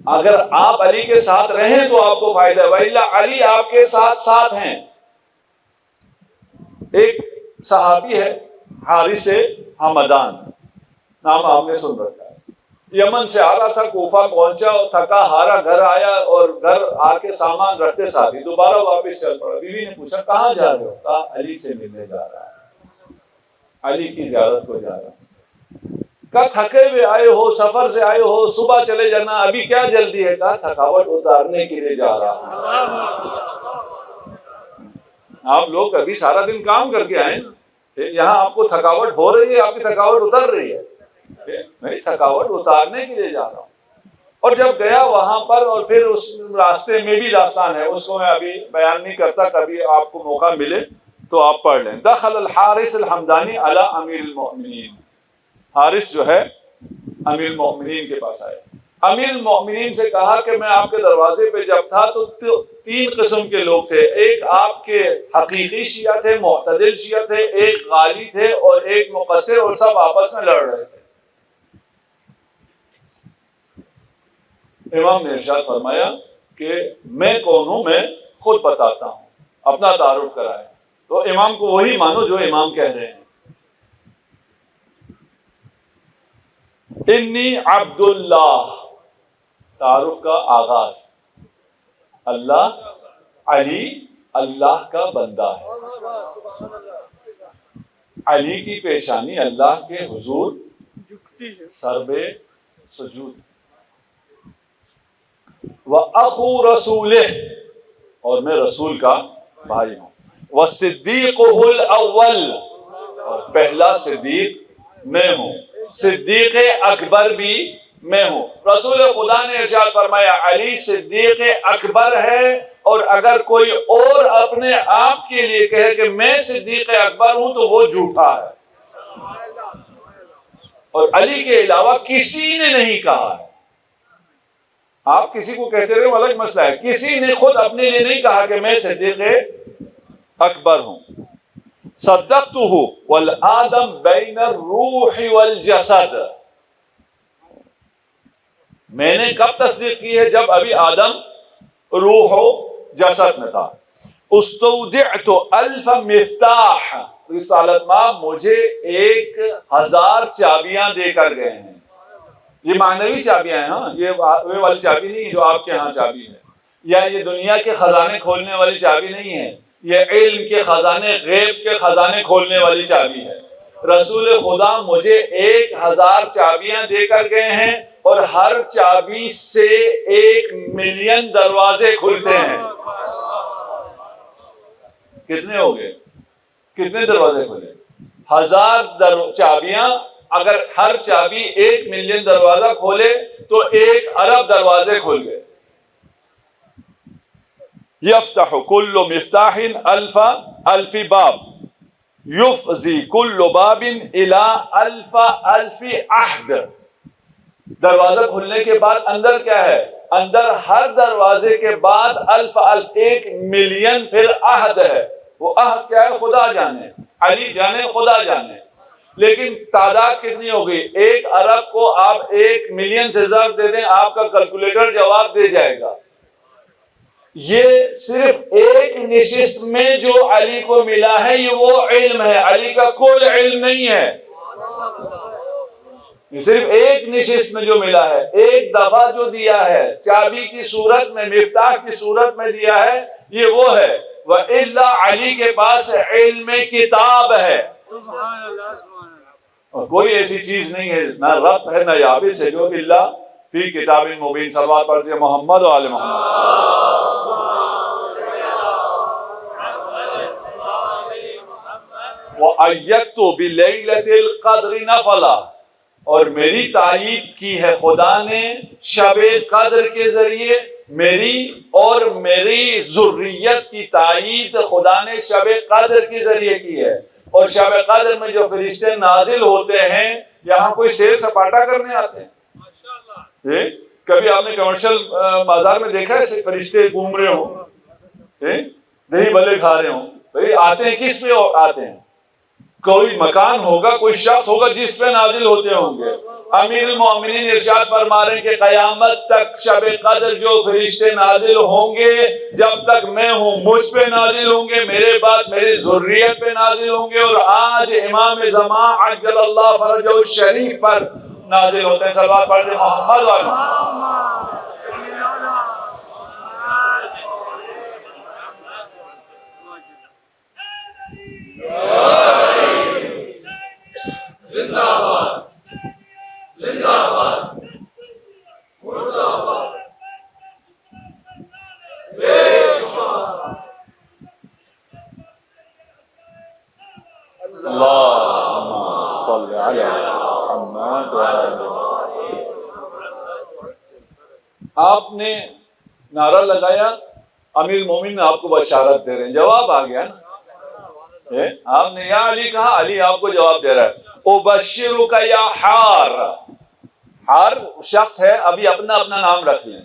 اگر آپ علی کے ساتھ رہیں تو آپ کو فائدہ ہے، وَإِلَّا علی آپ کے ساتھ ساتھ ہیں۔ ایک صحابی ہے حارث حمدان، نام آپ نے سن رکھا ہے، یمن سے آ رہا تھا، کوفہ پہنچا اور تھکا ہارا گھر آیا، اور گھر آ کے سامان رکھتے ساتھ ہی دوبارہ واپس چل پڑا۔ بیوی نے پوچھا کہاں جا رہے ہو؟ کہا علی سے ملنے جا رہا ہے، علی کی زیارت کو جا رہا ہے۔ کہا تھکے ہوئے آئے ہو، سفر سے آئے ہو، صبح چلے جانا، ابھی کیا جلدی ہے؟ کہا تھکاوٹ اتارنے کے لیے جا رہا ہوں۔ آپ لوگ ابھی سارا دن کام کر کے آئے نا، یہاں آپ کو تھکاوٹ ہو رہی ہے، آپ کی تھکاوٹ اتر رہی ہے؟ نہیں، تھکاوٹ اتارنے کے لیے جا رہا ہوں۔ اور جب گیا وہاں پر، اور پھر اس راستے میں بھی داستان ہے، اس کو میں ابھی بیان نہیں کرتا، کبھی آپ کو موقع ملے تو آپ پڑھ لیں۔ دخل الحارث الحمدانی علی امیر المؤمنین، حارث جو ہے امیر المؤمنین کے پاس آئے، امیر المؤمنین سے کہا کہ میں آپ کے دروازے پہ جب تھا تو 3 قسم کے لوگ تھے، ایک آپ کے حقیقی شیعہ تھے، معتدل شیعہ تھے، ایک غالی تھے اور ایک مقصر، اور سب آپس میں لڑ رہے تھے۔ امام نے ارشاد فرمایا کہ میں کون ہوں، میں خود بتاتا ہوں، اپنا تعارف کرائے، تو امام کو وہی مانو جو امام کہہ رہے ہیں۔ انی عبد اللہ، تعارف کا آغاز، اللہ، علی اللہ کا بندہ ہے، علی کی پیشانی اللہ کے حضور سر بے سجود، وَأَخُو رَسُولِهِ، اور میں رسول کا بھائی ہوں، وَصِدِّيقُهُ الْأَوَّلِ، اور پہلا صدیق میں ہوں، صدیق اکبر بھی میں ہوں۔ رسول خدا نے ارشاد فرمایا علی صدیق اکبر ہے، اور اگر کوئی اور اپنے آپ کے لیے کہے کہ میں صدیق اکبر ہوں تو وہ جھوٹا ہے، اور علی کے علاوہ کسی نے نہیں کہا ہے۔ آپ کسی کو کہتے رہے وہ الگ مسئلہ ہے، کسی نے خود اپنے لیے نہیں کہا کہ میں صدیق اکبر ہوں۔ صدقتہ والآدم بین الروح والجسد، میں نے کب تصدیق کی ہے؟ جب ابھی آدم روح و جسد میں تھا۔ استودعت 1000 مفتاح، رسالت ماں مجھے 1000 چابیاں دے کر گئے ہیں۔ یہ معنوی چابیاں ہیں، ہاں، یہ والی چابی نہیں جو آپ کے ہاں چابی ہے، یا یہ دنیا کے خزانے کھولنے والی چابی نہیں ہے، یہ علم کے خزانے، غیب کے خزانے کھولنے والی چابی ہے۔ رسول خدا مجھے 1000 چابیاں دے کر گئے ہیں، اور ہر چابی سے 1 ملین دروازے کھلتے ہیں. کتنے ہو گئے؟ کتنے دروازے کھلے؟ 1000 چابیاں. اگر ہر چابی 1 ملین دروازہ کھولے تو 1 ارب دروازے کھل گئے. یفتح کل مفتاح الف باب یفضی کل باب الی الف عہد. دروازہ کھلنے کے بعد اندر کیا ہے؟ اندر ہر دروازے کے بعد الف 1 ملین پھر عہد ہے. وہ عہد کیا ہے؟ خدا جانے، علی جانے، خدا جانے. لیکن تعداد کتنی ہوگی؟ 1 ارب کو آپ 1 ملین سے ضرب دے دیں، آپ کا کیلکولیٹر جواب دے جائے گا. یہ صرف ایک نشست میں جو علی کو ملا ہے یہ وہ علم ہے، علی کا کوئی علم نہیں ہے. صرف ایک نشست میں جو ملا ہے، ایک دفعہ جو دیا ہے، چابی کی صورت میں، مفتاح کی صورت میں دیا ہے، یہ وہ ہے. وَإِلَّا علی کے پاس علم کتاب ہے. سبحان اللہ سبحان اللہ. اور کوئی ایسی چیز نہیں ہے، نہ رب ہے نہ یابس ہے، جو اللہ فی کتاب مبین. صلوات پڑھتے محمد و آل محمد. وَأَيَّدْتُ بِلَيْلَةِ الْقَدْرِ نَفَلًا، اور میری تائید کی ہے خدا نے شب قدر کے ذریعے. میری اور میری ذریت کی تائید خدا نے شب قدر کے ذریعے کی ہے. اور شب قدر میں جو فرشتے نازل ہوتے ہیں، یہاں کوئی سیر سپاٹا کرنے آتے ہیں؟ کبھی آپ نے کمرشل بازار میں دیکھا ہے فرشتے گھوم رہے ہوں، دہی بلے کھا رہے ہوں؟ بھئی آتے ہیں کس پہ آتے ہیں؟ کوئی مکان ہوگا، کوئی شخص ہوگا جس پہ نازل ہوتے ہوں گے. امیر المومنین ارشاد فرما رہے ہیں کہ قیامت تک شب قدر جو فرشتے نازل ہوں گے، جب تک میں ہوں مجھ پہ نازل ہوں گے، میرے بعد میری ذریت پہ نازل ہوں گے. اور آج امام زمان عجل اللہ فرجہ الشریف پر نازل ہوتے ہیں. صلوات پڑھتے محمد و آل محمد. زندہ باد، زندہ باد، مردہ باد، بے شمار. اللہم صلی علی محمد و آل محمد. آپ نے نعرہ لگایا، امیر المومنین آپ کو بشارت دے رہے ہیں، جواب آ گیا نا. آپ نے یا علی کہا، علی آپ کو جواب دے رہا ہے. ابشرک یا حار. حار شخص ہے، ابھی اپنا نام رکھ لیں.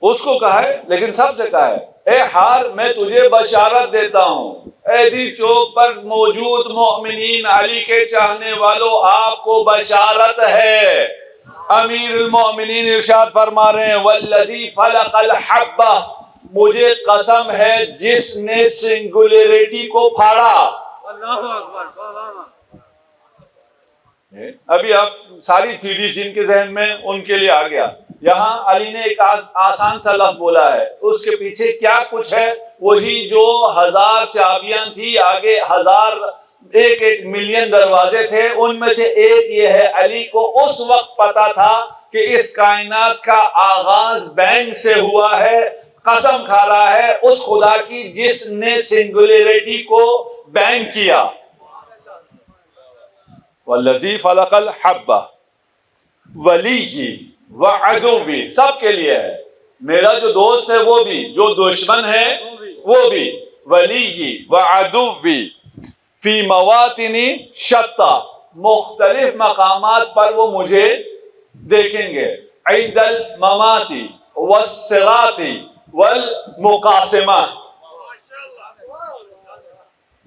اس کو کہا ہے، لیکن سب سے کہا ہے اے حار میں تجھے بشارت دیتا ہوں، ایدی چوک پر موجود مومنین علی کے چاہنے والوں آپ کو بشارت ہے. امیر المومنین ارشاد فرما رہے ہیں والذی فلق الحبہ، مجھے قسم ہے جس نے سنگولیرٹی کو پھاڑا. اللہ اکبر. ابھی آپ ساری تھیوری جن کے ذہن میں ان کے لیے آ گیا. یہاں علی نے ایک آسان سا لفظ بولا ہے، اس کے پیچھے کیا کچھ ہے؟ وہی جو 1000 چابیاں تھی، آگے 1 ملین دروازے تھے، ان میں سے ایک یہ ہے. علی کو اس وقت پتا تھا کہ اس کائنات کا آغاز بینگ سے ہوا ہے. قسم کھا رہا ہے اس خدا کی جس نے سنگولیرٹی کو بینگ کیا. والذی فلق الحبہ ولی وعدوی، سب کے لیے ہے. میرا جو دوست ہے وہ بھی، جو دشمن ہے وہ بھی. ولی وعدوی فی مواطن شتى، مختلف مقامات پر وہ مجھے دیکھیں گے. عند الممات والصراط والمقاسمہ،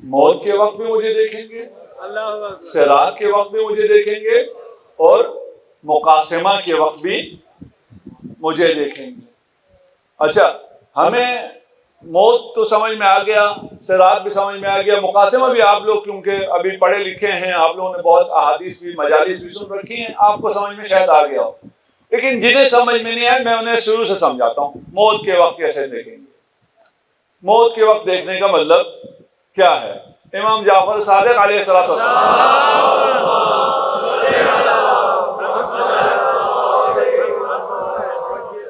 موت کے وقت بھی مجھے دیکھیں گے، صراط کے وقت بھی مجھے دیکھیں گے، اور مقاسمہ کے وقت بھی مجھے دیکھیں گے. اچھا، ہمیں موت تو سمجھ میں آ گیا، صراط بھی سمجھ میں آ گیا، مقاسمہ بھی آپ لوگ کیونکہ ابھی پڑھے لکھے ہیں، آپ لوگوں نے بہت احادیث بھی، مجالس بھی سن رکھی ہیں، آپ کو سمجھ میں شاید آ گیا ہو. لیکن جنہیں سمجھ میں نہیں آئے میں انہیں شروع سے سمجھاتا ہوں. موت کے وقت کیسے دیکھیں گے؟ موت کے وقت دیکھنے کا مطلب کیا ہے؟ امام جعفر صادق علیہ الصلوۃ والسلام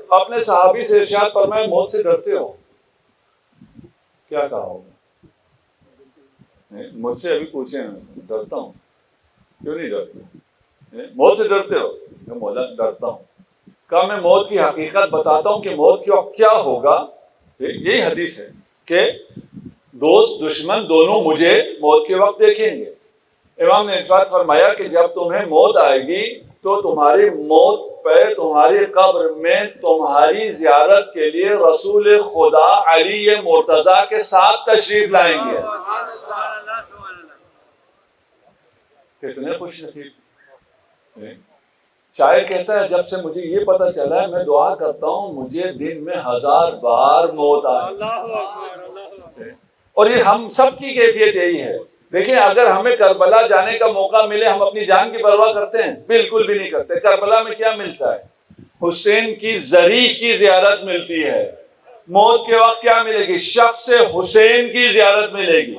اپنے صحابی سے ارشاد فرمائے موت سے ڈرتے ہو؟ کیا کہا ہوگا؟ مجھ سے ابھی پوچھیں، ڈرتا ہوں. کیوں نہیں ڈرتے؟ موت سے ڈرتے ہو؟ میں مولا ڈرتا ہوں. کہا میں موت کی حقیقت بتاتا ہوں کہ موت کے وقت کیا ہوگا. یہی حدیث ہے کہ دوست دشمن دونوں مجھے موت کے وقت دیکھیں گے. امام نے ارشاد فرمایا کہ جب تمہیں موت آئے گی تو تمہاری موت پہ تمہاری قبر میں تمہاری زیارت کے لیے رسول خدا علی مرتضیٰ کے ساتھ تشریف لائیں گے. کتنے خوش نصیب. شاعر کہتا ہے جب سے مجھے یہ پتہ چلا ہے میں دعا کرتا ہوں مجھے دن میں 1000 بار موت آئے. اور یہ ہم سب کی کیفیت یہی ہے. دیکھیں اگر ہمیں کربلا جانے کا موقع ملے ہم اپنی جان کی پرواہ کرتے ہیں؟ بالکل بھی نہیں کرتے. کربلا میں کیا ملتا ہے؟ حسین کی ذریح کی زیارت ملتی ہے. موت کے وقت کیا ملے گی؟ شخص حسین کی زیارت ملے گی.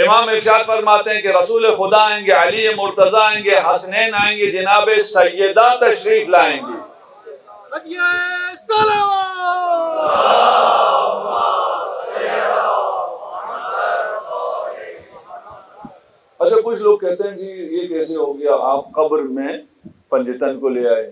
امام ارشاد فرماتے ہیں کہ رسول خدا آئیں گے، علی مرتضیٰ آئیں گے، حسنین آئیں گے، جناب سیدہ تشریف لائیں گی. اچھا کچھ لوگ کہتے ہیں جی یہ کیسے ہو گیا، آپ قبر میں پنجتن کو لے آئے.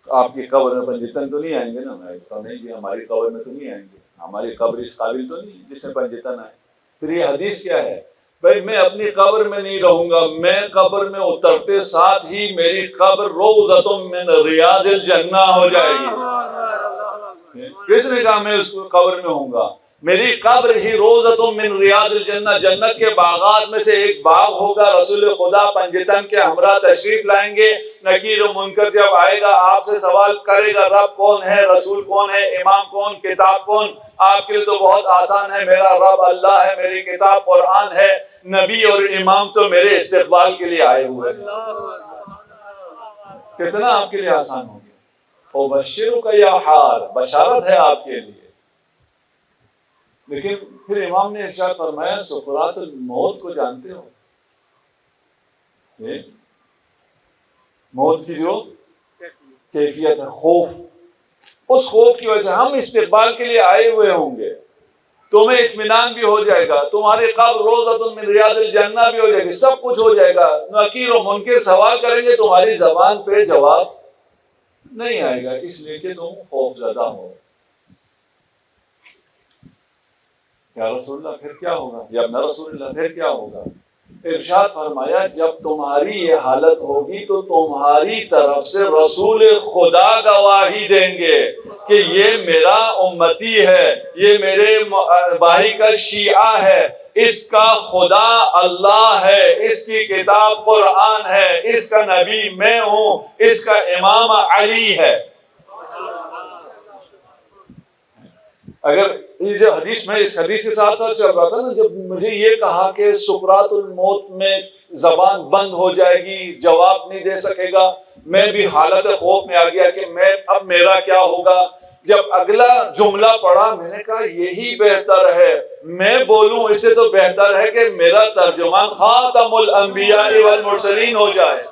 آپ کی قبر میں پنجتن تو نہیں آئیں گے نا؟ میں کہتا نہیں جی ہماری قبر میں تو نہیں آئیں گے، ہماری قبر اس قابل تو نہیں جس میں پنجتن آئے. پھر یہ حدیث کیا ہے؟ بھائی میں اپنی قبر میں نہیں رہوں گا، میں قبر میں اترتے ساتھ ہی میری قبر روضۃ من ریاض الجنہ ہو جائے گی. کس نے کہا میں اس قبر میں ہوں گا؟ میری قبر ہی روضۃ من ریاض الجنہ، جنت کے باغات میں سے ایک باغ ہوگا. رسول خدا پنجتن کے ہمراہ تشریف لائیں گے. نکیر و منکر جب آئے گا آپ سے سوال کرے گا رب کون ہے، رسول کون ہے، امام کون، کتاب کون؟ آپ کے لیے تو بہت آسان ہے، میرا رب اللہ ہے، میری کتاب قرآن ہے، نبی اور امام تو میرے استقبال کے لیے آئے ہوئے ہیں. کتنا آپ کے لیے آسان ہو گیا. وبشرک یا حار، بشارت ہے آپ کے لیے. لیکن پھر امام نے ارشاد فرمایا سکرات الموت کو جانتے ہو؟ موت کی جو کیفیت ہے خوف، اس خوف کی وجہ سے ہم استقبال کے لیے آئے ہوئے ہوں گے. تمہیں اطمینان بھی ہو جائے گا، تمہاری قبر روضۃ من ریاض الجنہ بھی ہو جائے گی، سب کچھ ہو جائے گا. نکیر و منکر سوال کریں گے، تمہاری زبان پہ جواب نہیں آئے گا، اس لیے کہ تم خوف زدہ ہو. یا رسول اللہ پھر کیا ہوگا؟ یا ابن رسول اللہ پھر کیا ہوگا؟ ارشاد فرمایا جب تمہاری یہ حالت ہوگی تو تمہاری طرف سے رسول خدا گواہی دیں گے کہ یہ میرا امتی ہے، یہ میرے بھائی کا شیعہ ہے، اس کا خدا اللہ ہے، اس کی کتاب قرآن ہے، اس کا نبی میں ہوں، اس کا امام علی ہے. اگر یہ جو حدیث میں اس حدیث کے ساتھ ساتھ چل رہا تھا نا، جب مجھے یہ کہا کہ سکرات الموت میں زبان بند ہو جائے گی، جواب نہیں دے سکے گا، میں بھی حالت خوف میں آ گیا کہ میں اب میرا کیا ہوگا. جب اگلا جملہ پڑھا میں نے کہا یہی بہتر ہے میں بولوں، اس سے تو بہتر ہے کہ میرا ترجمان خاتم الانبیاء والمرسلین ہو جائے.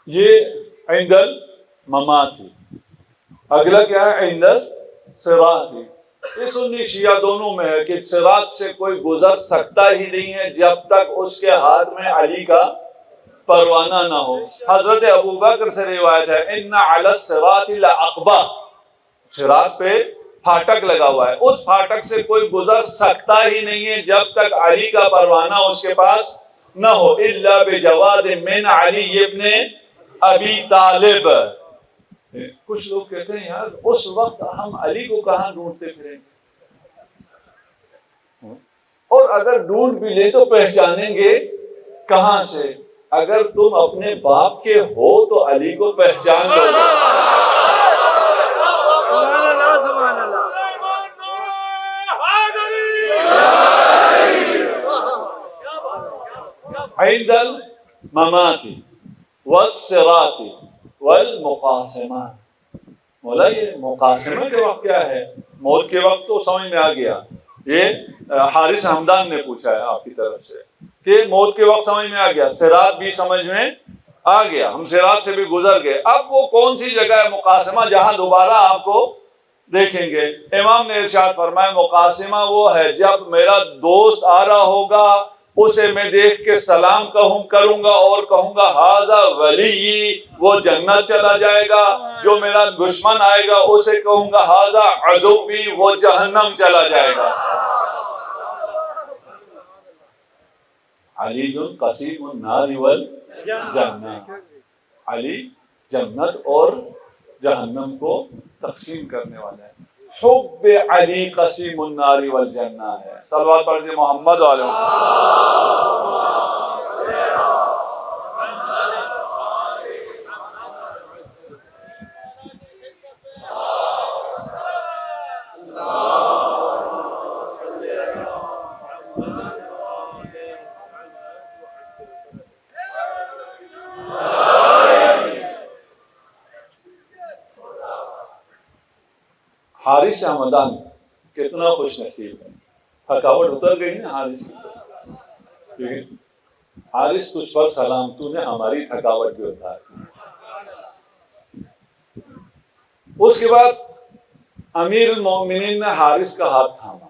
یہ عند الممات تھی. اگلا کیا ہے؟ عند الصراط تھی. یہ سنی شیعہ دونوں میں ہے کہ صراط سے کوئی گزر سکتا ہی نہیں ہے جب تک اس کے ہاتھ میں علی کا پروانہ نہ ہو. حضرت ابوبکر سے روایت ہے ان علی الصراط لعقبہ، صراط پہ پھاٹک لگا ہوا ہے، اس پھاٹک سے کوئی گزر سکتا ہی نہیں ہے جب تک علی کا پروانہ اس کے پاس نہ ہو. الا بجواد من علی ابن ابی طالب. کچھ لوگ کہتے ہیں یار اس وقت ہم علی کو کہاں ڈھونڈتے پھریں گے؟ اور اگر ڈھونڈ بھی لے تو پہچانیں گے کہاں سے؟ اگر تم اپنے باپ کے ہو تو علی کو پہچان لو. سبحان اللہ سبحان اللہ. عند الممات والصراط والمقاسمہ. مولا یہ مقاسمہ کے وقت کیا ہے؟ موت کے وقت تو سمجھ میں آ گیا. یہ حارث حمدان نے پوچھا ہے آپ کی طرف سے کہ موت کے وقت سمجھ میں آ گیا. صراط بھی سمجھ میں آ گیا, ہم صراط سے بھی گزر گئے. اب وہ کون سی جگہ ہے مقاسمہ جہاں دوبارہ آپ کو دیکھیں گے؟ امام نے ارشاد فرمایا مقاسمہ وہ ہے جب میرا دوست آ رہا ہوگا, اسے میں دیکھ کے سلام کروں گا اور کہوں گا ھذا ولی, وہ جنت چلا جائے گا. جو میرا دشمن آئے گا اسے کہوں گا ھذا عدوی, وہ جہنم چلا جائے گا. علی قسیم النار والجنہ, علی جنت اور جہنم کو تقسیم کرنے والا ہے. حب علی قسیم النار والجنہ ہے. صلوات پڑھیے محمد علیہ وسلم. حارث حمدان کتنا خوش نصیب ہے. تھکاوٹ اتر گئی نا حارث کی. حارث تجھ پر سلام, تو نے ہماری تھکاوٹ بھی اتاری. اس کے بعد امیر المومنین نے حارث کا ہاتھ تھاما.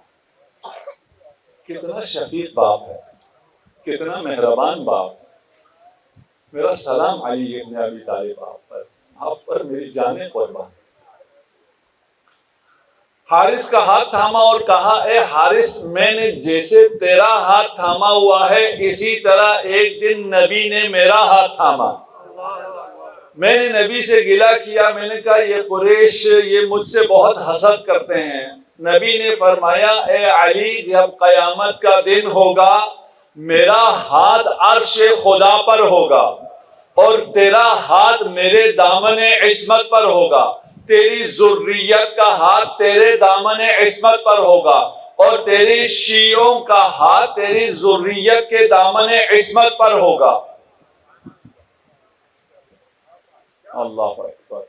کتنا شفیق باپ ہے, کتنا مہربان باپ. میرا سلام علی ابن ابی طالب آپ پر میری جانیں قربان. حارث کا ہاتھ تھاما اور کہا اے حارث, میں نے جیسے تیرا ہاتھ تھاما ہوا ہے اسی طرح ایک دن نبی نے میرا ہاتھ تھاما. میں نے نبی سے گلہ کیا, میں نے کہا یہ قریش یہ مجھ سے بہت حسد کرتے ہیں. نبی نے فرمایا اے علی, جب قیامت کا دن ہوگا میرا ہاتھ عرش خدا پر ہوگا اور تیرا ہاتھ میرے دامن عصمت پر ہوگا. تیری ذریت کا ہاتھ تیرے دامن عصمت پر ہوگا اور تیری شیعوں کا ہاتھ تیری ذریت کے دامن عصمت پر ہوگا. اللہ اکبر.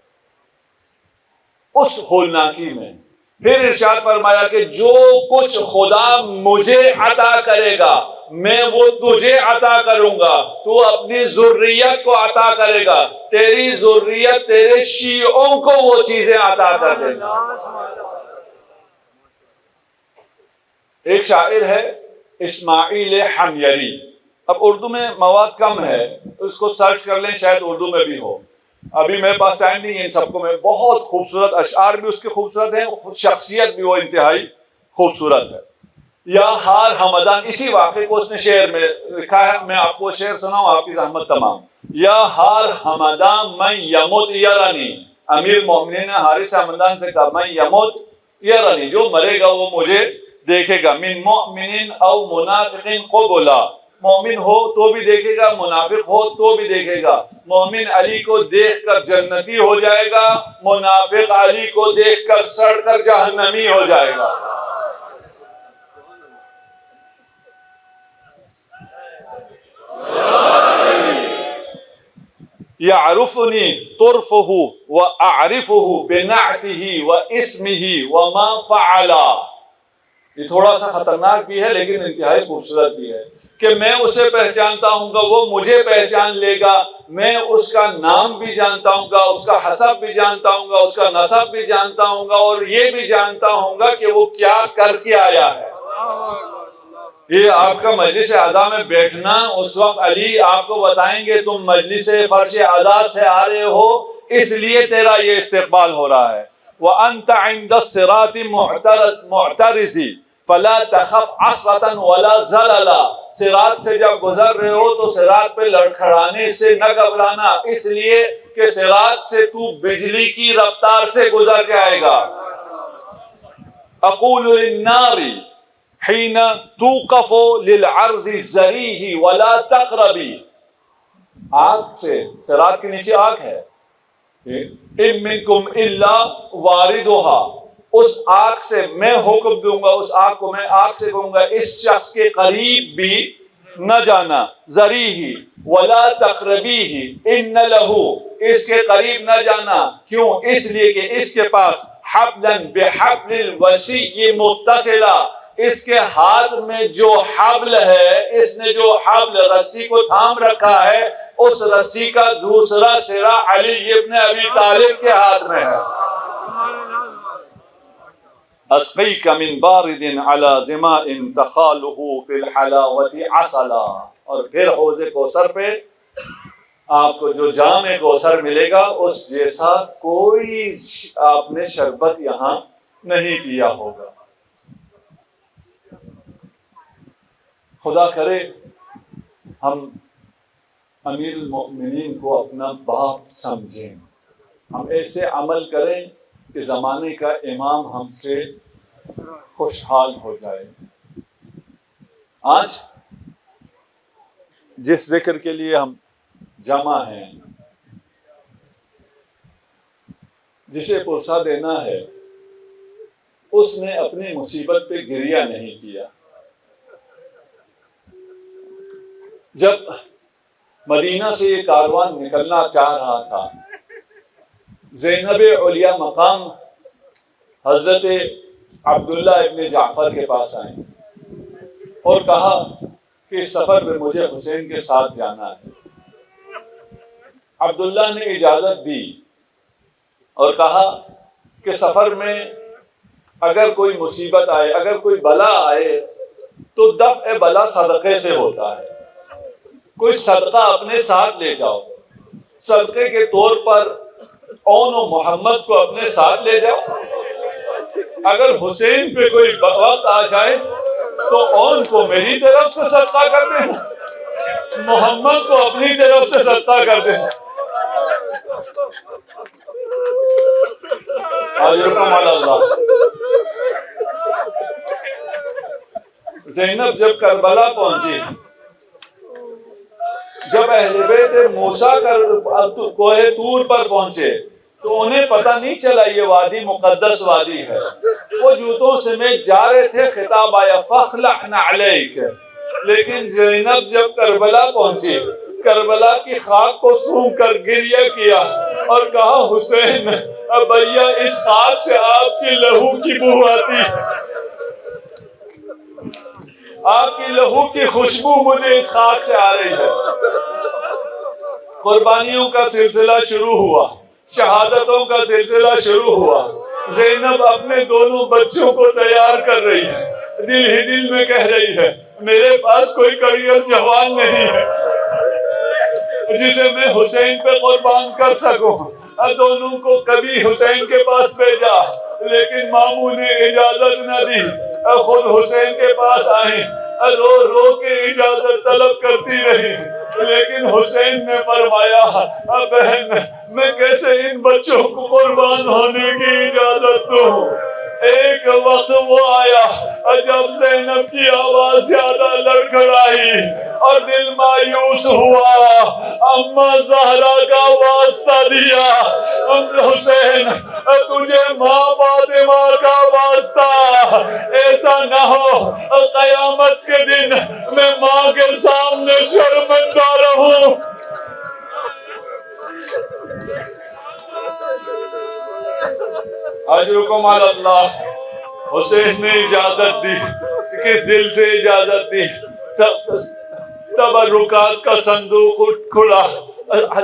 اس ہولناکی میں پھر ارشاد فرمایا کہ جو کچھ خدا مجھے عطا کرے گا میں وہ تجھے عطا کروں گا, تو اپنی ذریت کو عطا کرے گا, تیری ذریت تیرے شیعوں کو وہ چیزیں عطا کر دے گا. ایک شاعر ہے اسماعیل حمیری. اب اردو میں مواد کم ہے, اس کو سرچ کر لیں, شاید اردو میں بھی ہو. ابھی میرے پاس ٹائم نہیں ہے ان سب کو. میں بہت خوبصورت اشعار بھی اس کے خوبصورت ہیں, شخصیت بھی وہ انتہائی خوبصورت ہے. یا ہار حمدان, اسی واقعے کو اس نے شعر میں لکھا ہے. میں آپ کو شعر سناؤں, آپ کی زحمت تمام. یا ہار حمدان من یمت یرانی, امیر مومنین نے حارث حمدان سے کہا من یمت یرانی, جو مرے گا وہ مجھے دیکھے گا. من مؤمن او منافق قبلا, مومن ہو تو بھی دیکھے گا, منافق ہو تو بھی دیکھے گا. مومن علی کو دیکھ کر جنتی ہو جائے گا, منافق علی کو دیکھ کر سڑ کر جہنمی ہو جائے گا. یعرفنی طرفہ واعرفہ بنعتہ واسمہ وما فعلا. یہ تھوڑا سا خطرناک بھی ہے لیکن انتہائی خوبصورت بھی ہے کہ میں اسے پہچانتا ہوں گا, وہ مجھے پہچان لے گا. میں اس کا نام بھی جانتا ہوں گا, اس کا حسب بھی جانتا ہوں گا, اس کا نسب بھی جانتا ہوں گا, اور یہ بھی جانتا ہوں گا کہ وہ کیا کر کے آیا ہے. یہ آپ کا مجلس اعضاء میں بیٹھنا, اس وقت علی آپ کو بتائیں گے تم مجلس فرش اعضاء سے آ رہے ہو, اس لیے تیرا یہ استقبال ہو رہا ہے. وَأَنْتَ عِنْدَ الصِّرَاطِ مُعْتَرِزِ فَلَا تَخَفْ عَصْرَةً وَلَا زَلَلًا. صراط سے جب گزر رہے ہو تو صراط پہ لڑکھڑانے سے نہ گھبرانا, اس لیے کہ صراط سے تو بجلی کی رفتار سے گزر کے آئے گا. اقول للنار حين توقف للعرض ذریه ولا تقربی، آگ سے، صراط کے نیچے آگ ہے، ان منکم الا واردها، اس آگ سے میں حکم دوں گا، اس آگ کو میں آگ سے کہوں گا اس شخص کے قریب بھی نہ جانا، ذریہ ولا تقربیہ ان لہ، اس کے قریب نہ جانا، کیوں؟ اس لیے کہ اس کے پاس حبلا بحبل الوسیع متصلا، اس کے ہاتھ میں جو حبل ہے، اس نے جو حبل رسی کو تھام رکھا ہے، اس رسی کا دوسرا سرا علی ابن ابی طالب کے ہاتھ میں ہے۔ اسقیک من بارد علی ظماء تخالہ فی الحلاوۃ عسلا، اور پھر حوض کوثر پہ آپ کو جو جام کوثر ملے گا اس جیسا کوئی آپ نے شربت یہاں نہیں پیا ہوگا۔ خدا کرے ہم امیر المؤمنین کو اپنا باپ سمجھیں، ہم ایسے عمل کریں کہ زمانے کا امام ہم سے خوشحال ہو جائے۔ آج جس ذکر کے لیے ہم جمع ہیں، جسے پرسہ دینا ہے، اس نے اپنی مصیبت پہ گریہ نہیں کیا۔ جب مدینہ سے یہ کاروان نکلنا چاہ رہا تھا، زینب علیہ مقام حضرت عبداللہ ابن جعفر کے پاس آئیں اور کہا کہ اس سفر میں مجھے حسین کے ساتھ جانا ہے۔ عبداللہ نے اجازت دی اور کہا کہ سفر میں اگر کوئی مصیبت آئے، اگر کوئی بلا آئے تو دفع بلا صدقے سے ہوتا ہے، کوئی صدقہ اپنے ساتھ لے جاؤ، صدقے کے طور پر اون و محمد کو اپنے ساتھ لے جاؤ۔ اگر حسین پہ کوئی وقت آ جائے تو اون کو میری طرف سے صدقہ کر دیں، محمد کو اپنی طرف سے صدقہ کر دیں۔ اجرکم علی اللہ۔ زینب جب کربلا پہنچی، جب اہل بیت موسیٰ کوہ طور پر پہنچے تو انہیں پتہ نہیں چلا یہ وادی مقدس وادی ہے، وہ جوتوں سمیت جا رہے تھے، خطاب آیا فخلع علیک، لیکن زینب جب کربلا پہنچی، کربلا کی خاک کو سونگ کر گریہ کیا اور کہا حسین ابیا اس خاک سے آپ کی لہو کی بو آتی، آپ کی لہو کی خوشبو مجھے اس خاک سے آ رہی ہے۔ قربانیوں کا سلسلہ شروع ہوا، شہادتوں کا سلسلہ شروع ہوا۔ زینب اپنے دونوں بچوں کو تیار کر رہی ہے، دل ہی دل میں کہہ رہی ہے میرے پاس کوئی کریل جوان نہیں ہے جسے میں حسین پہ قربان کر سکوں۔ دونوں کو کبھی حسین کے پاس بھیجا لیکن ماموں نے اجازت نہ دی، خود حسین کے پاس آئیں، رو رو کے اجازت طلب کرتی رہی، لیکن حسین نے فرمایا بہن میں کیسے ان بچوں کو قربان ہونے کی اجازت دوں۔ ایک وقت وہ آیا جب زینب کی آواز زیادہ لڑکھڑائی اور دل مایوس ہوا، اماں زہرا کا واسطہ دیا، حسین تجھے ماں فاطمہ کا واسطہ، ایسا نہ ہو قیامت کے دن میں ماں کے سامنے شرمندہ رہوں۔ اجرکم علی اللہ۔ حسین نے اجازت دی، کس دل سے اجازت دی؟ تبرکات کا صندوق کھلا،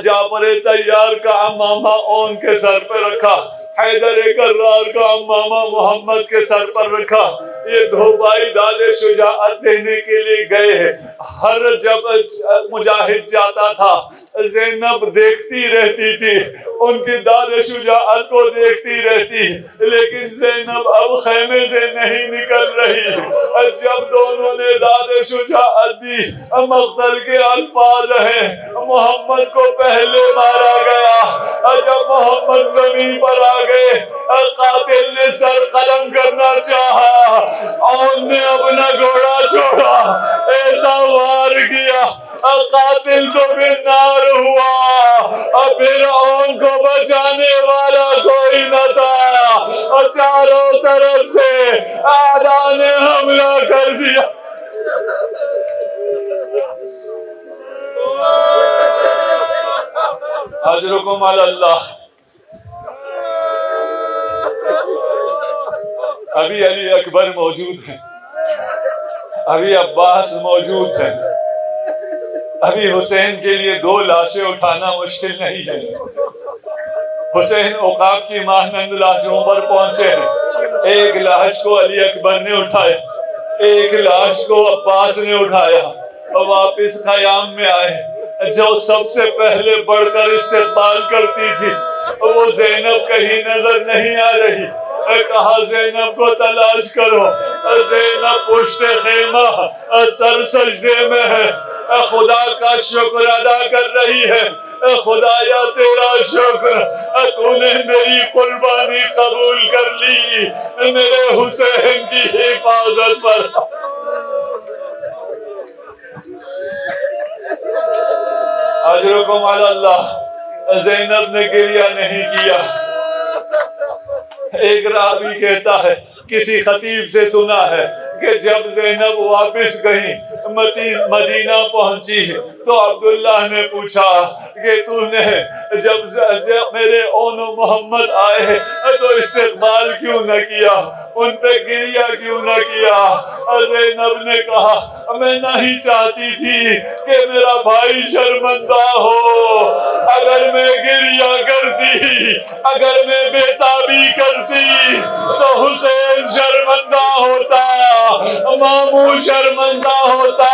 جعفر طیار کا امامہ اون کے سر پہ رکھا، حیدر کرار کا امامہ محمد کے سر پر رکھا۔ یہ دو بھائی داد شجاعت دینے کے لیے گئے۔ ہر جب مجاہد جاتا تھا زینب دیکھتی رہتی تھی، ان کی داد شجاعت کو دیکھتی رہتی، لیکن زینب اب خیمے سے نہیں نکل رہی۔ جب دونوں نے داد شجاعت دی، مقتل کے الفاظ ہیں محمد کو پہلے مارا گیا، جب محمد زمین پر آ گئے. قاتل نے سر قلم کرنا چاہا, اون نے اپنا گھوڑا چھوڑا, ایسا وار کیا قاتل تو بنار ہوا, اور پھر اون کو بچانے والا کوئی نہ تھا, اور چاروں طرف سے اعداء نے حملہ کر دیا. اجرکم علی اللہ. ابھی علی اکبر موجود ہیں, ابھی عباس موجود ہیں, ابھی حسین کے لیے 2 لاشیں اٹھانا مشکل نہیں ہے. حسین عقاب کی مانند لاشوں پر پہنچے ہیں. ایک لاش کو علی اکبر نے اٹھایا, ایک لاش کو عباس نے اٹھایا, اور واپس خیام میں آئے. جو سب سے پہلے بڑھ کر استقبال کرتی تھی وہ زینب کہیں نظر نہیں آ رہی. کہا زینب کو تلاش کرو. زینب پشت خیمہ سر سجدے میں ہے, خدا کا شکر ادا کر رہی ہے. خدایا تیرا شکر, تو نے میری قربانی قبول کر لی, میرے حسین کی حفاظت پر. اجرکم علی اللہ. زینب نے گریہ نہیں کیا. ایک راوی کہتا ہے کسی خطیب سے سنا ہے کہ جب زینب واپس گئی مدینہ پہنچی تو عبداللہ نے پوچھا کہ تو نے جب میرے اون محمد آئے تو استقبال کیوں نہ کیا, ان پہ گریہ کیوں نہ کیا؟ زینب نے کہا میں نہیں چاہتی تھی کہ میرا بھائی شرمندہ ہو. اگر میں گریہ کرتی, اگر میں بیتابی کرتی تو حسین شرمندہ ہوتا, ماموں شرمندہ ہوتا,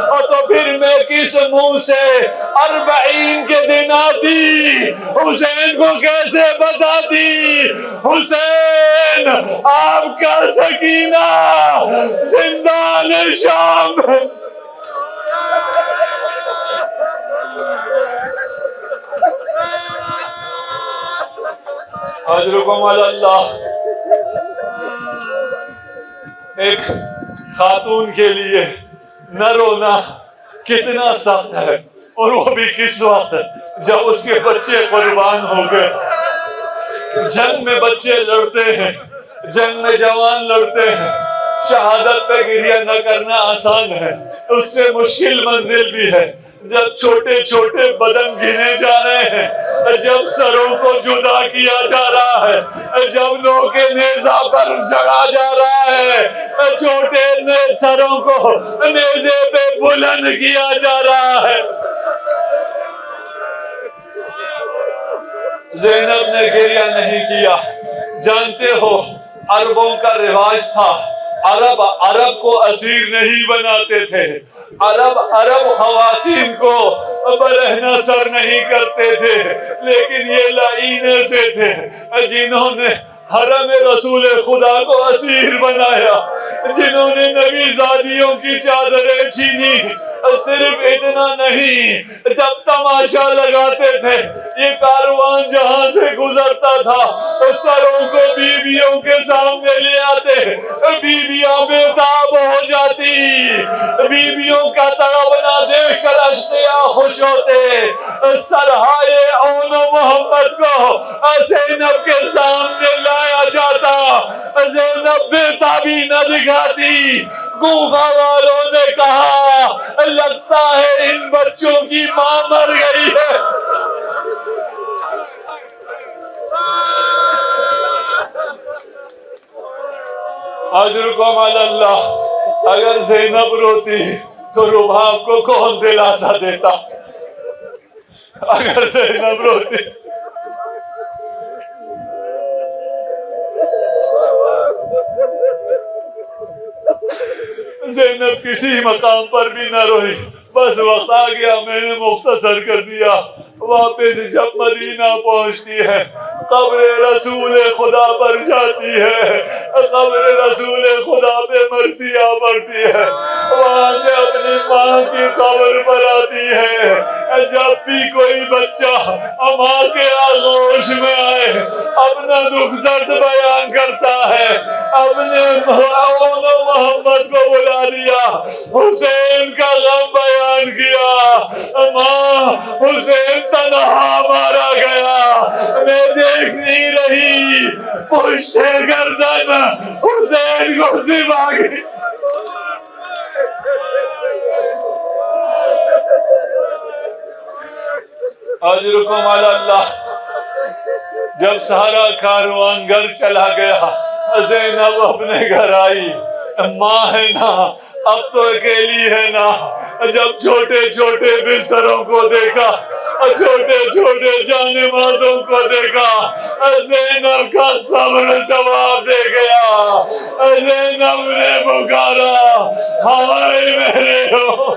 اور تو پھر میں کس منہ سے 40 کے دن آتی, حسین کو کیسے بتاتی حسین آپ کا سکینہ زندان شام. اجرکم علی اللہ. ایک خاتون کے لیے نہ رونا کتنا سخت ہے, اور وہ بھی کس وقت جب اس کے بچے قربان ہو گئے. جنگ میں بچے لڑتے ہیں, جنگ میں جوان لڑتے ہیں. شہادت پہ گریہ نہ کرنا آسان ہے, اس سے مشکل منزل بھی ہے. جب چھوٹے چھوٹے بدن گنے جا رہے ہیں, جب سروں کو جدا کیا جا رہا ہے, جب لوگ کے نیزہ پر جڑا جا رہا ہے, چھوٹے سروں کو نیزے پہ بلند کیا جا رہا ہے. زینب نے گریہ نہیں کیا. جانتے ہو عربوں کا رواج تھا, عرب کو اسیر نہیں بناتے تھے. عرب خواتین کو برہنہ سر نہیں کرتے تھے, لیکن یہ لعینے سے تھے جنہوں نے حرم رسول خدا کو اسیر بنایا, جنہوں نے نبی زادیوں کی چادریں چھینی. صرف اتنا نہیں, جب تماشا لگاتے تھے یہ کاروان جہاں سے گزرتا تھا سروں کو بیویوں کے سامنے لے آتے, بیویاں بےتاب ہو جاتی, بیویوں کا تڑپنا دیکھ کر اشقیاء خوش ہوتے. سرہائے اون محمد کو زینب کے سامنے لایا جاتا, زینب بےتابی نہ دکھاتی. کوفہ والوں نے کہا لگتا ہے ان بچوں کی ماں مر گئی ہے. اجرکم علی اللہ. اگر زینب روتی تو رباب کو کون دلاسا دیتا؟ اگر زینب روتی زینب کسی مقام پر بھی نہ روئی. بس وقت آ گیا, میں نے مختصر کر دیا. واپس جب مدینہ پہنچتی ہے قبر رسول خدا پر جاتی ہے, قبر رسول خدا پہ مرثیہ پڑتی ہے, وہاں سے اپنی ماں کی قبر پر آتی ہے. جب بھی کوئی بچہ ماں کے آغوش میں آئے اپنا دکھ درد بیان کرتا ہے. اپنے محمد کو بلا لیا, حسین کا غم بیان کیا. ماں حسین تنہا مارا گیا, میں دیکھ نہیں رہی, پشت گردن حسین کو ذبح کی. اجرکم علی اللہ. جب سارا کاروان گھر چلا گیا, زینب اپنے گھر آئی. ماں ہے نا, اب تو اکیلی ہے نا. جب چھوٹے چھوٹے بستروں کو دیکھا, چھوٹے چھوٹے جانے مازوں کو دیکھا, زینب کا صبر جواب دے گیا. زینب نے پکارا, ہائے میرے ہو.